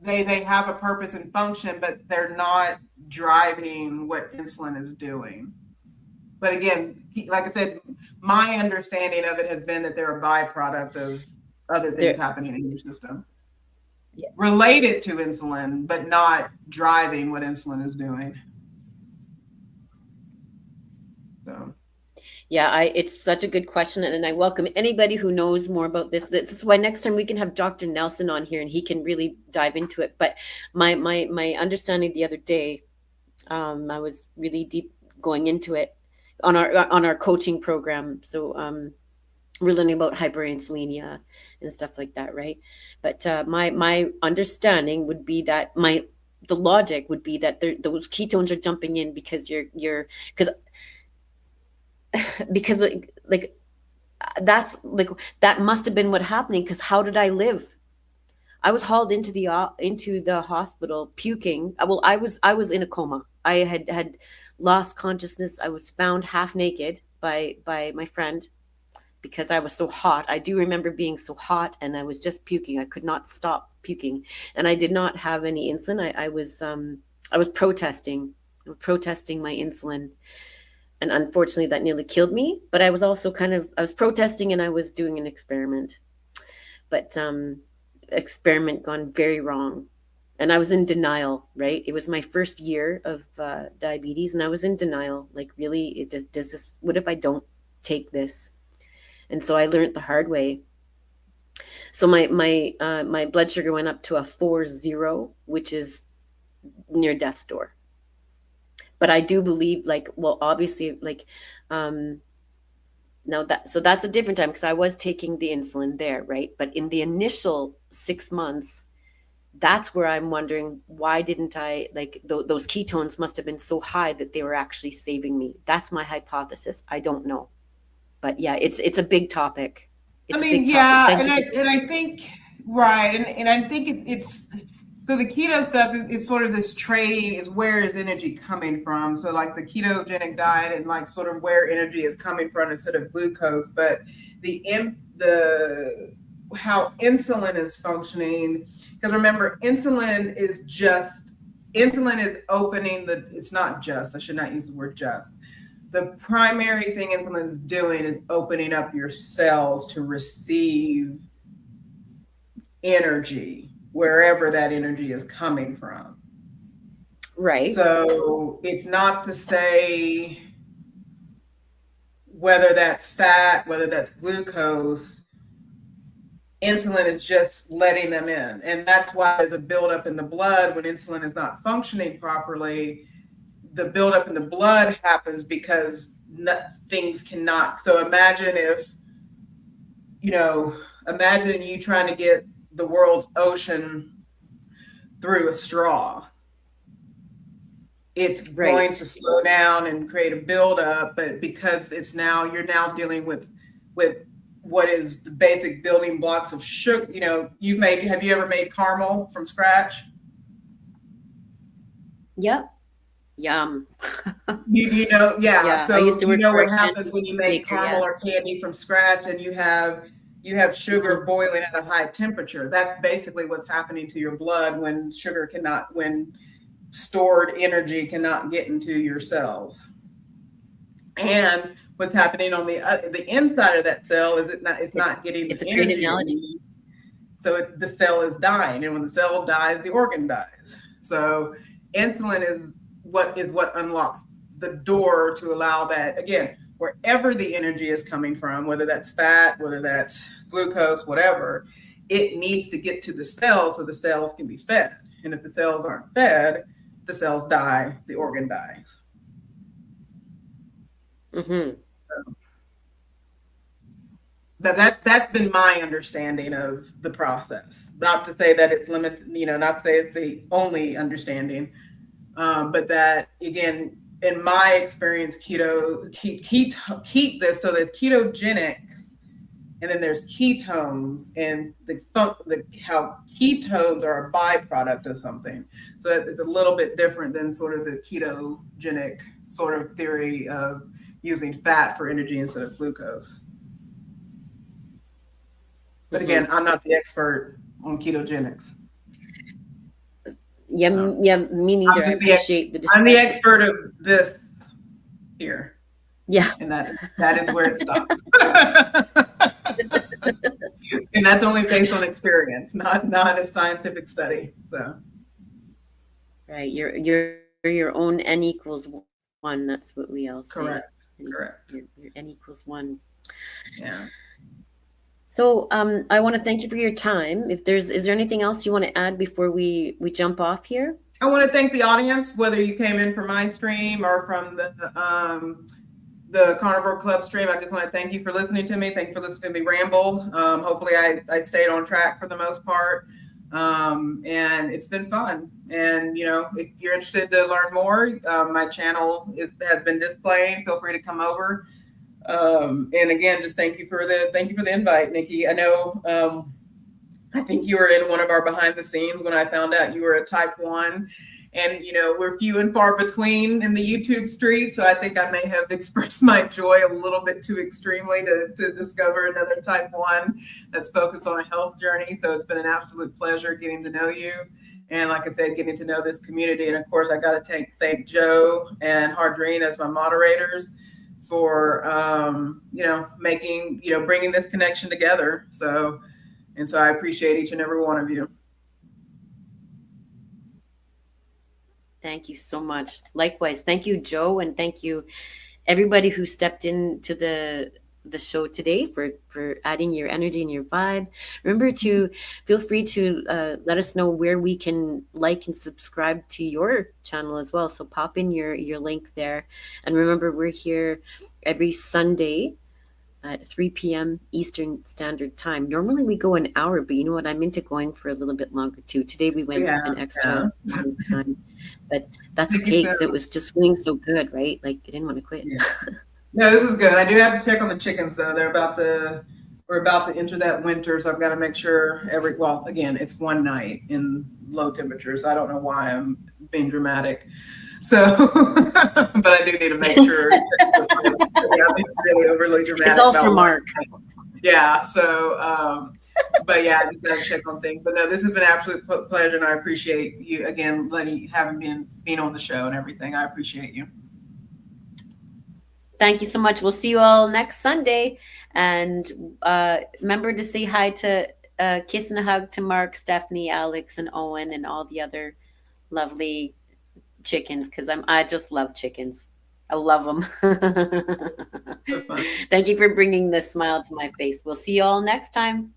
They have a purpose and function, but they're not driving what insulin is doing. But again, like I said, my understanding of it has been that they're a byproduct of other things happening in your system. Yeah. Related to insulin, but not driving what insulin is doing. So. Yeah, it's such a good question, and I welcome anybody who knows more about this. This is why next time we can have Dr. Nelson on here, and he can really dive into it. But my understanding the other day, I was really deep going into it on our coaching program. So we're learning about hyperinsulinemia and stuff like that, right? But my understanding would be that the logic would be that those ketones are jumping in because because like that's like that must have been what happening, because how did I live? I was hauled into the hospital puking. Well, I was in a coma. I had lost consciousness. I was found half naked by my friend because I was so hot. I do remember being so hot, and I was just puking. I could not stop puking, and I did not have any insulin. I was protesting my insulin. And unfortunately, that nearly killed me. But I was also I was protesting, and I was doing an experiment. But experiment gone very wrong. And I was in denial, right? It was my first year of diabetes, and I was in denial. Like, really, does this, what if I don't take this? And so I learned the hard way. So my blood sugar went up to a 40, which is near death's door. But I do believe, like, well, obviously, like, now that's a different time, because I was taking the insulin there, right? But in the initial 6 months, that's where I'm wondering, why didn't I, like, those ketones must have been so high that they were actually saving me. That's my hypothesis. I don't know. But yeah, it's a big topic. It's a big topic. And I think, right, and I think it's so the keto stuff is sort of this trading, is where is energy coming from? So like the ketogenic diet, and like sort of where energy is coming from instead of glucose, but the how insulin is functioning. Because remember, insulin is opening it's not just, I should not use the word just. The primary thing insulin is doing is opening up your cells to receive energy, wherever that energy is coming from. Right. So it's not to say whether that's fat, whether that's glucose. Insulin is just letting them in. And that's why there's a buildup in the blood when insulin is not functioning properly. The buildup in the blood happens because things cannot. So imagine imagine you trying to get the world's ocean through a straw. It's going to slow down and create a buildup, but because you're now dealing with what is the basic building blocks of sugar. Have you ever made caramel from scratch? Yep. Yum. Yeah. So I used to work what happens when you make caramel or candy from scratch, and you have sugar boiling at a high temperature. That's basically what's happening to your blood when stored energy cannot get into your cells. And what's happening on the inside of that cell is it's not getting the energy. Great analogy. So the cell is dying, and when the cell dies, the organ dies. So insulin is what unlocks the door to allow that, again, wherever the energy is coming from, whether that's fat, whether that's glucose, whatever, it needs to get to the cells so the cells can be fed. And if the cells aren't fed, the cells die, the organ dies. Mm-hmm. So that's been my understanding of the process. Not to say that it's limited, not to say it's the only understanding, but that, again, in my experience, keto, this. So there's ketogenic, and then there's ketones, and how ketones are a byproduct of something. So it's a little bit different than sort of the ketogenic sort of theory of using fat for energy instead of glucose. But again, I'm not the expert on ketogenics. Yeah, me neither. I appreciate the discussion. I'm the expert of this here. Yeah. And that is where it stops. And that's only based on experience, not a scientific study. So right. You're your own N equals 1. That's what we all say. Correct. Correct. Your N equals 1. Yeah. So I want to thank you for your time. Is there anything else you want to add before we jump off here? I want to thank the audience, whether you came in from my stream or from the Carnivore Club stream. I just want to thank you for listening to me. Thank you for listening to me ramble. Hopefully I stayed on track for the most part. And it's been fun. And, if you're interested to learn more, my channel has been displaying. Feel free to come over. And again, just thank you for the invite, Nikki. I know, I think you were in one of our behind the scenes when I found out you were a type 1, and we're few and far between in the YouTube street. So I think I may have expressed my joy a little bit too extremely to discover another type 1 that's focused on a health journey. So it's been an absolute pleasure getting to know you. And like I said, getting to know this community. And of course, I got to thank Joe and Hardreen as my moderators for bringing this connection together. So I appreciate each and every one of you. Thank you so much. Likewise, thank you, Joe, and thank you everybody who stepped into the show today for adding your energy and your vibe. Remember to feel free to let us know where we can like and subscribe to your channel as well. So pop in your link there. And remember, we're here every Sunday at 3 p.m. Eastern Standard Time. Normally we go an hour, but you know what? I'm into going for a little bit longer too. Today we went an extra time, but that's okay because it was just going so good, right? Like I didn't want to quit. Yeah. No, this is good. I do have to check on the chickens though. We're about to enter that winter, so I've got to make sure again, it's one night in low temperatures. I don't know why I'm being dramatic. So, but I do need to make sure. I'm really overly dramatic. It's all for Mark. Yeah. So, but yeah, I just got to check on things. But no, this has been an absolute pleasure, and I appreciate you again having been on the show and everything. I appreciate you. Thank you so much. We'll see you all next Sunday. And remember to say hi to kiss and a hug to Mark, Stephanie, Alex, and Owen, and all the other lovely chickens, because I just love chickens. I love them. Thank you for bringing this smile to my face. We'll see you all next time.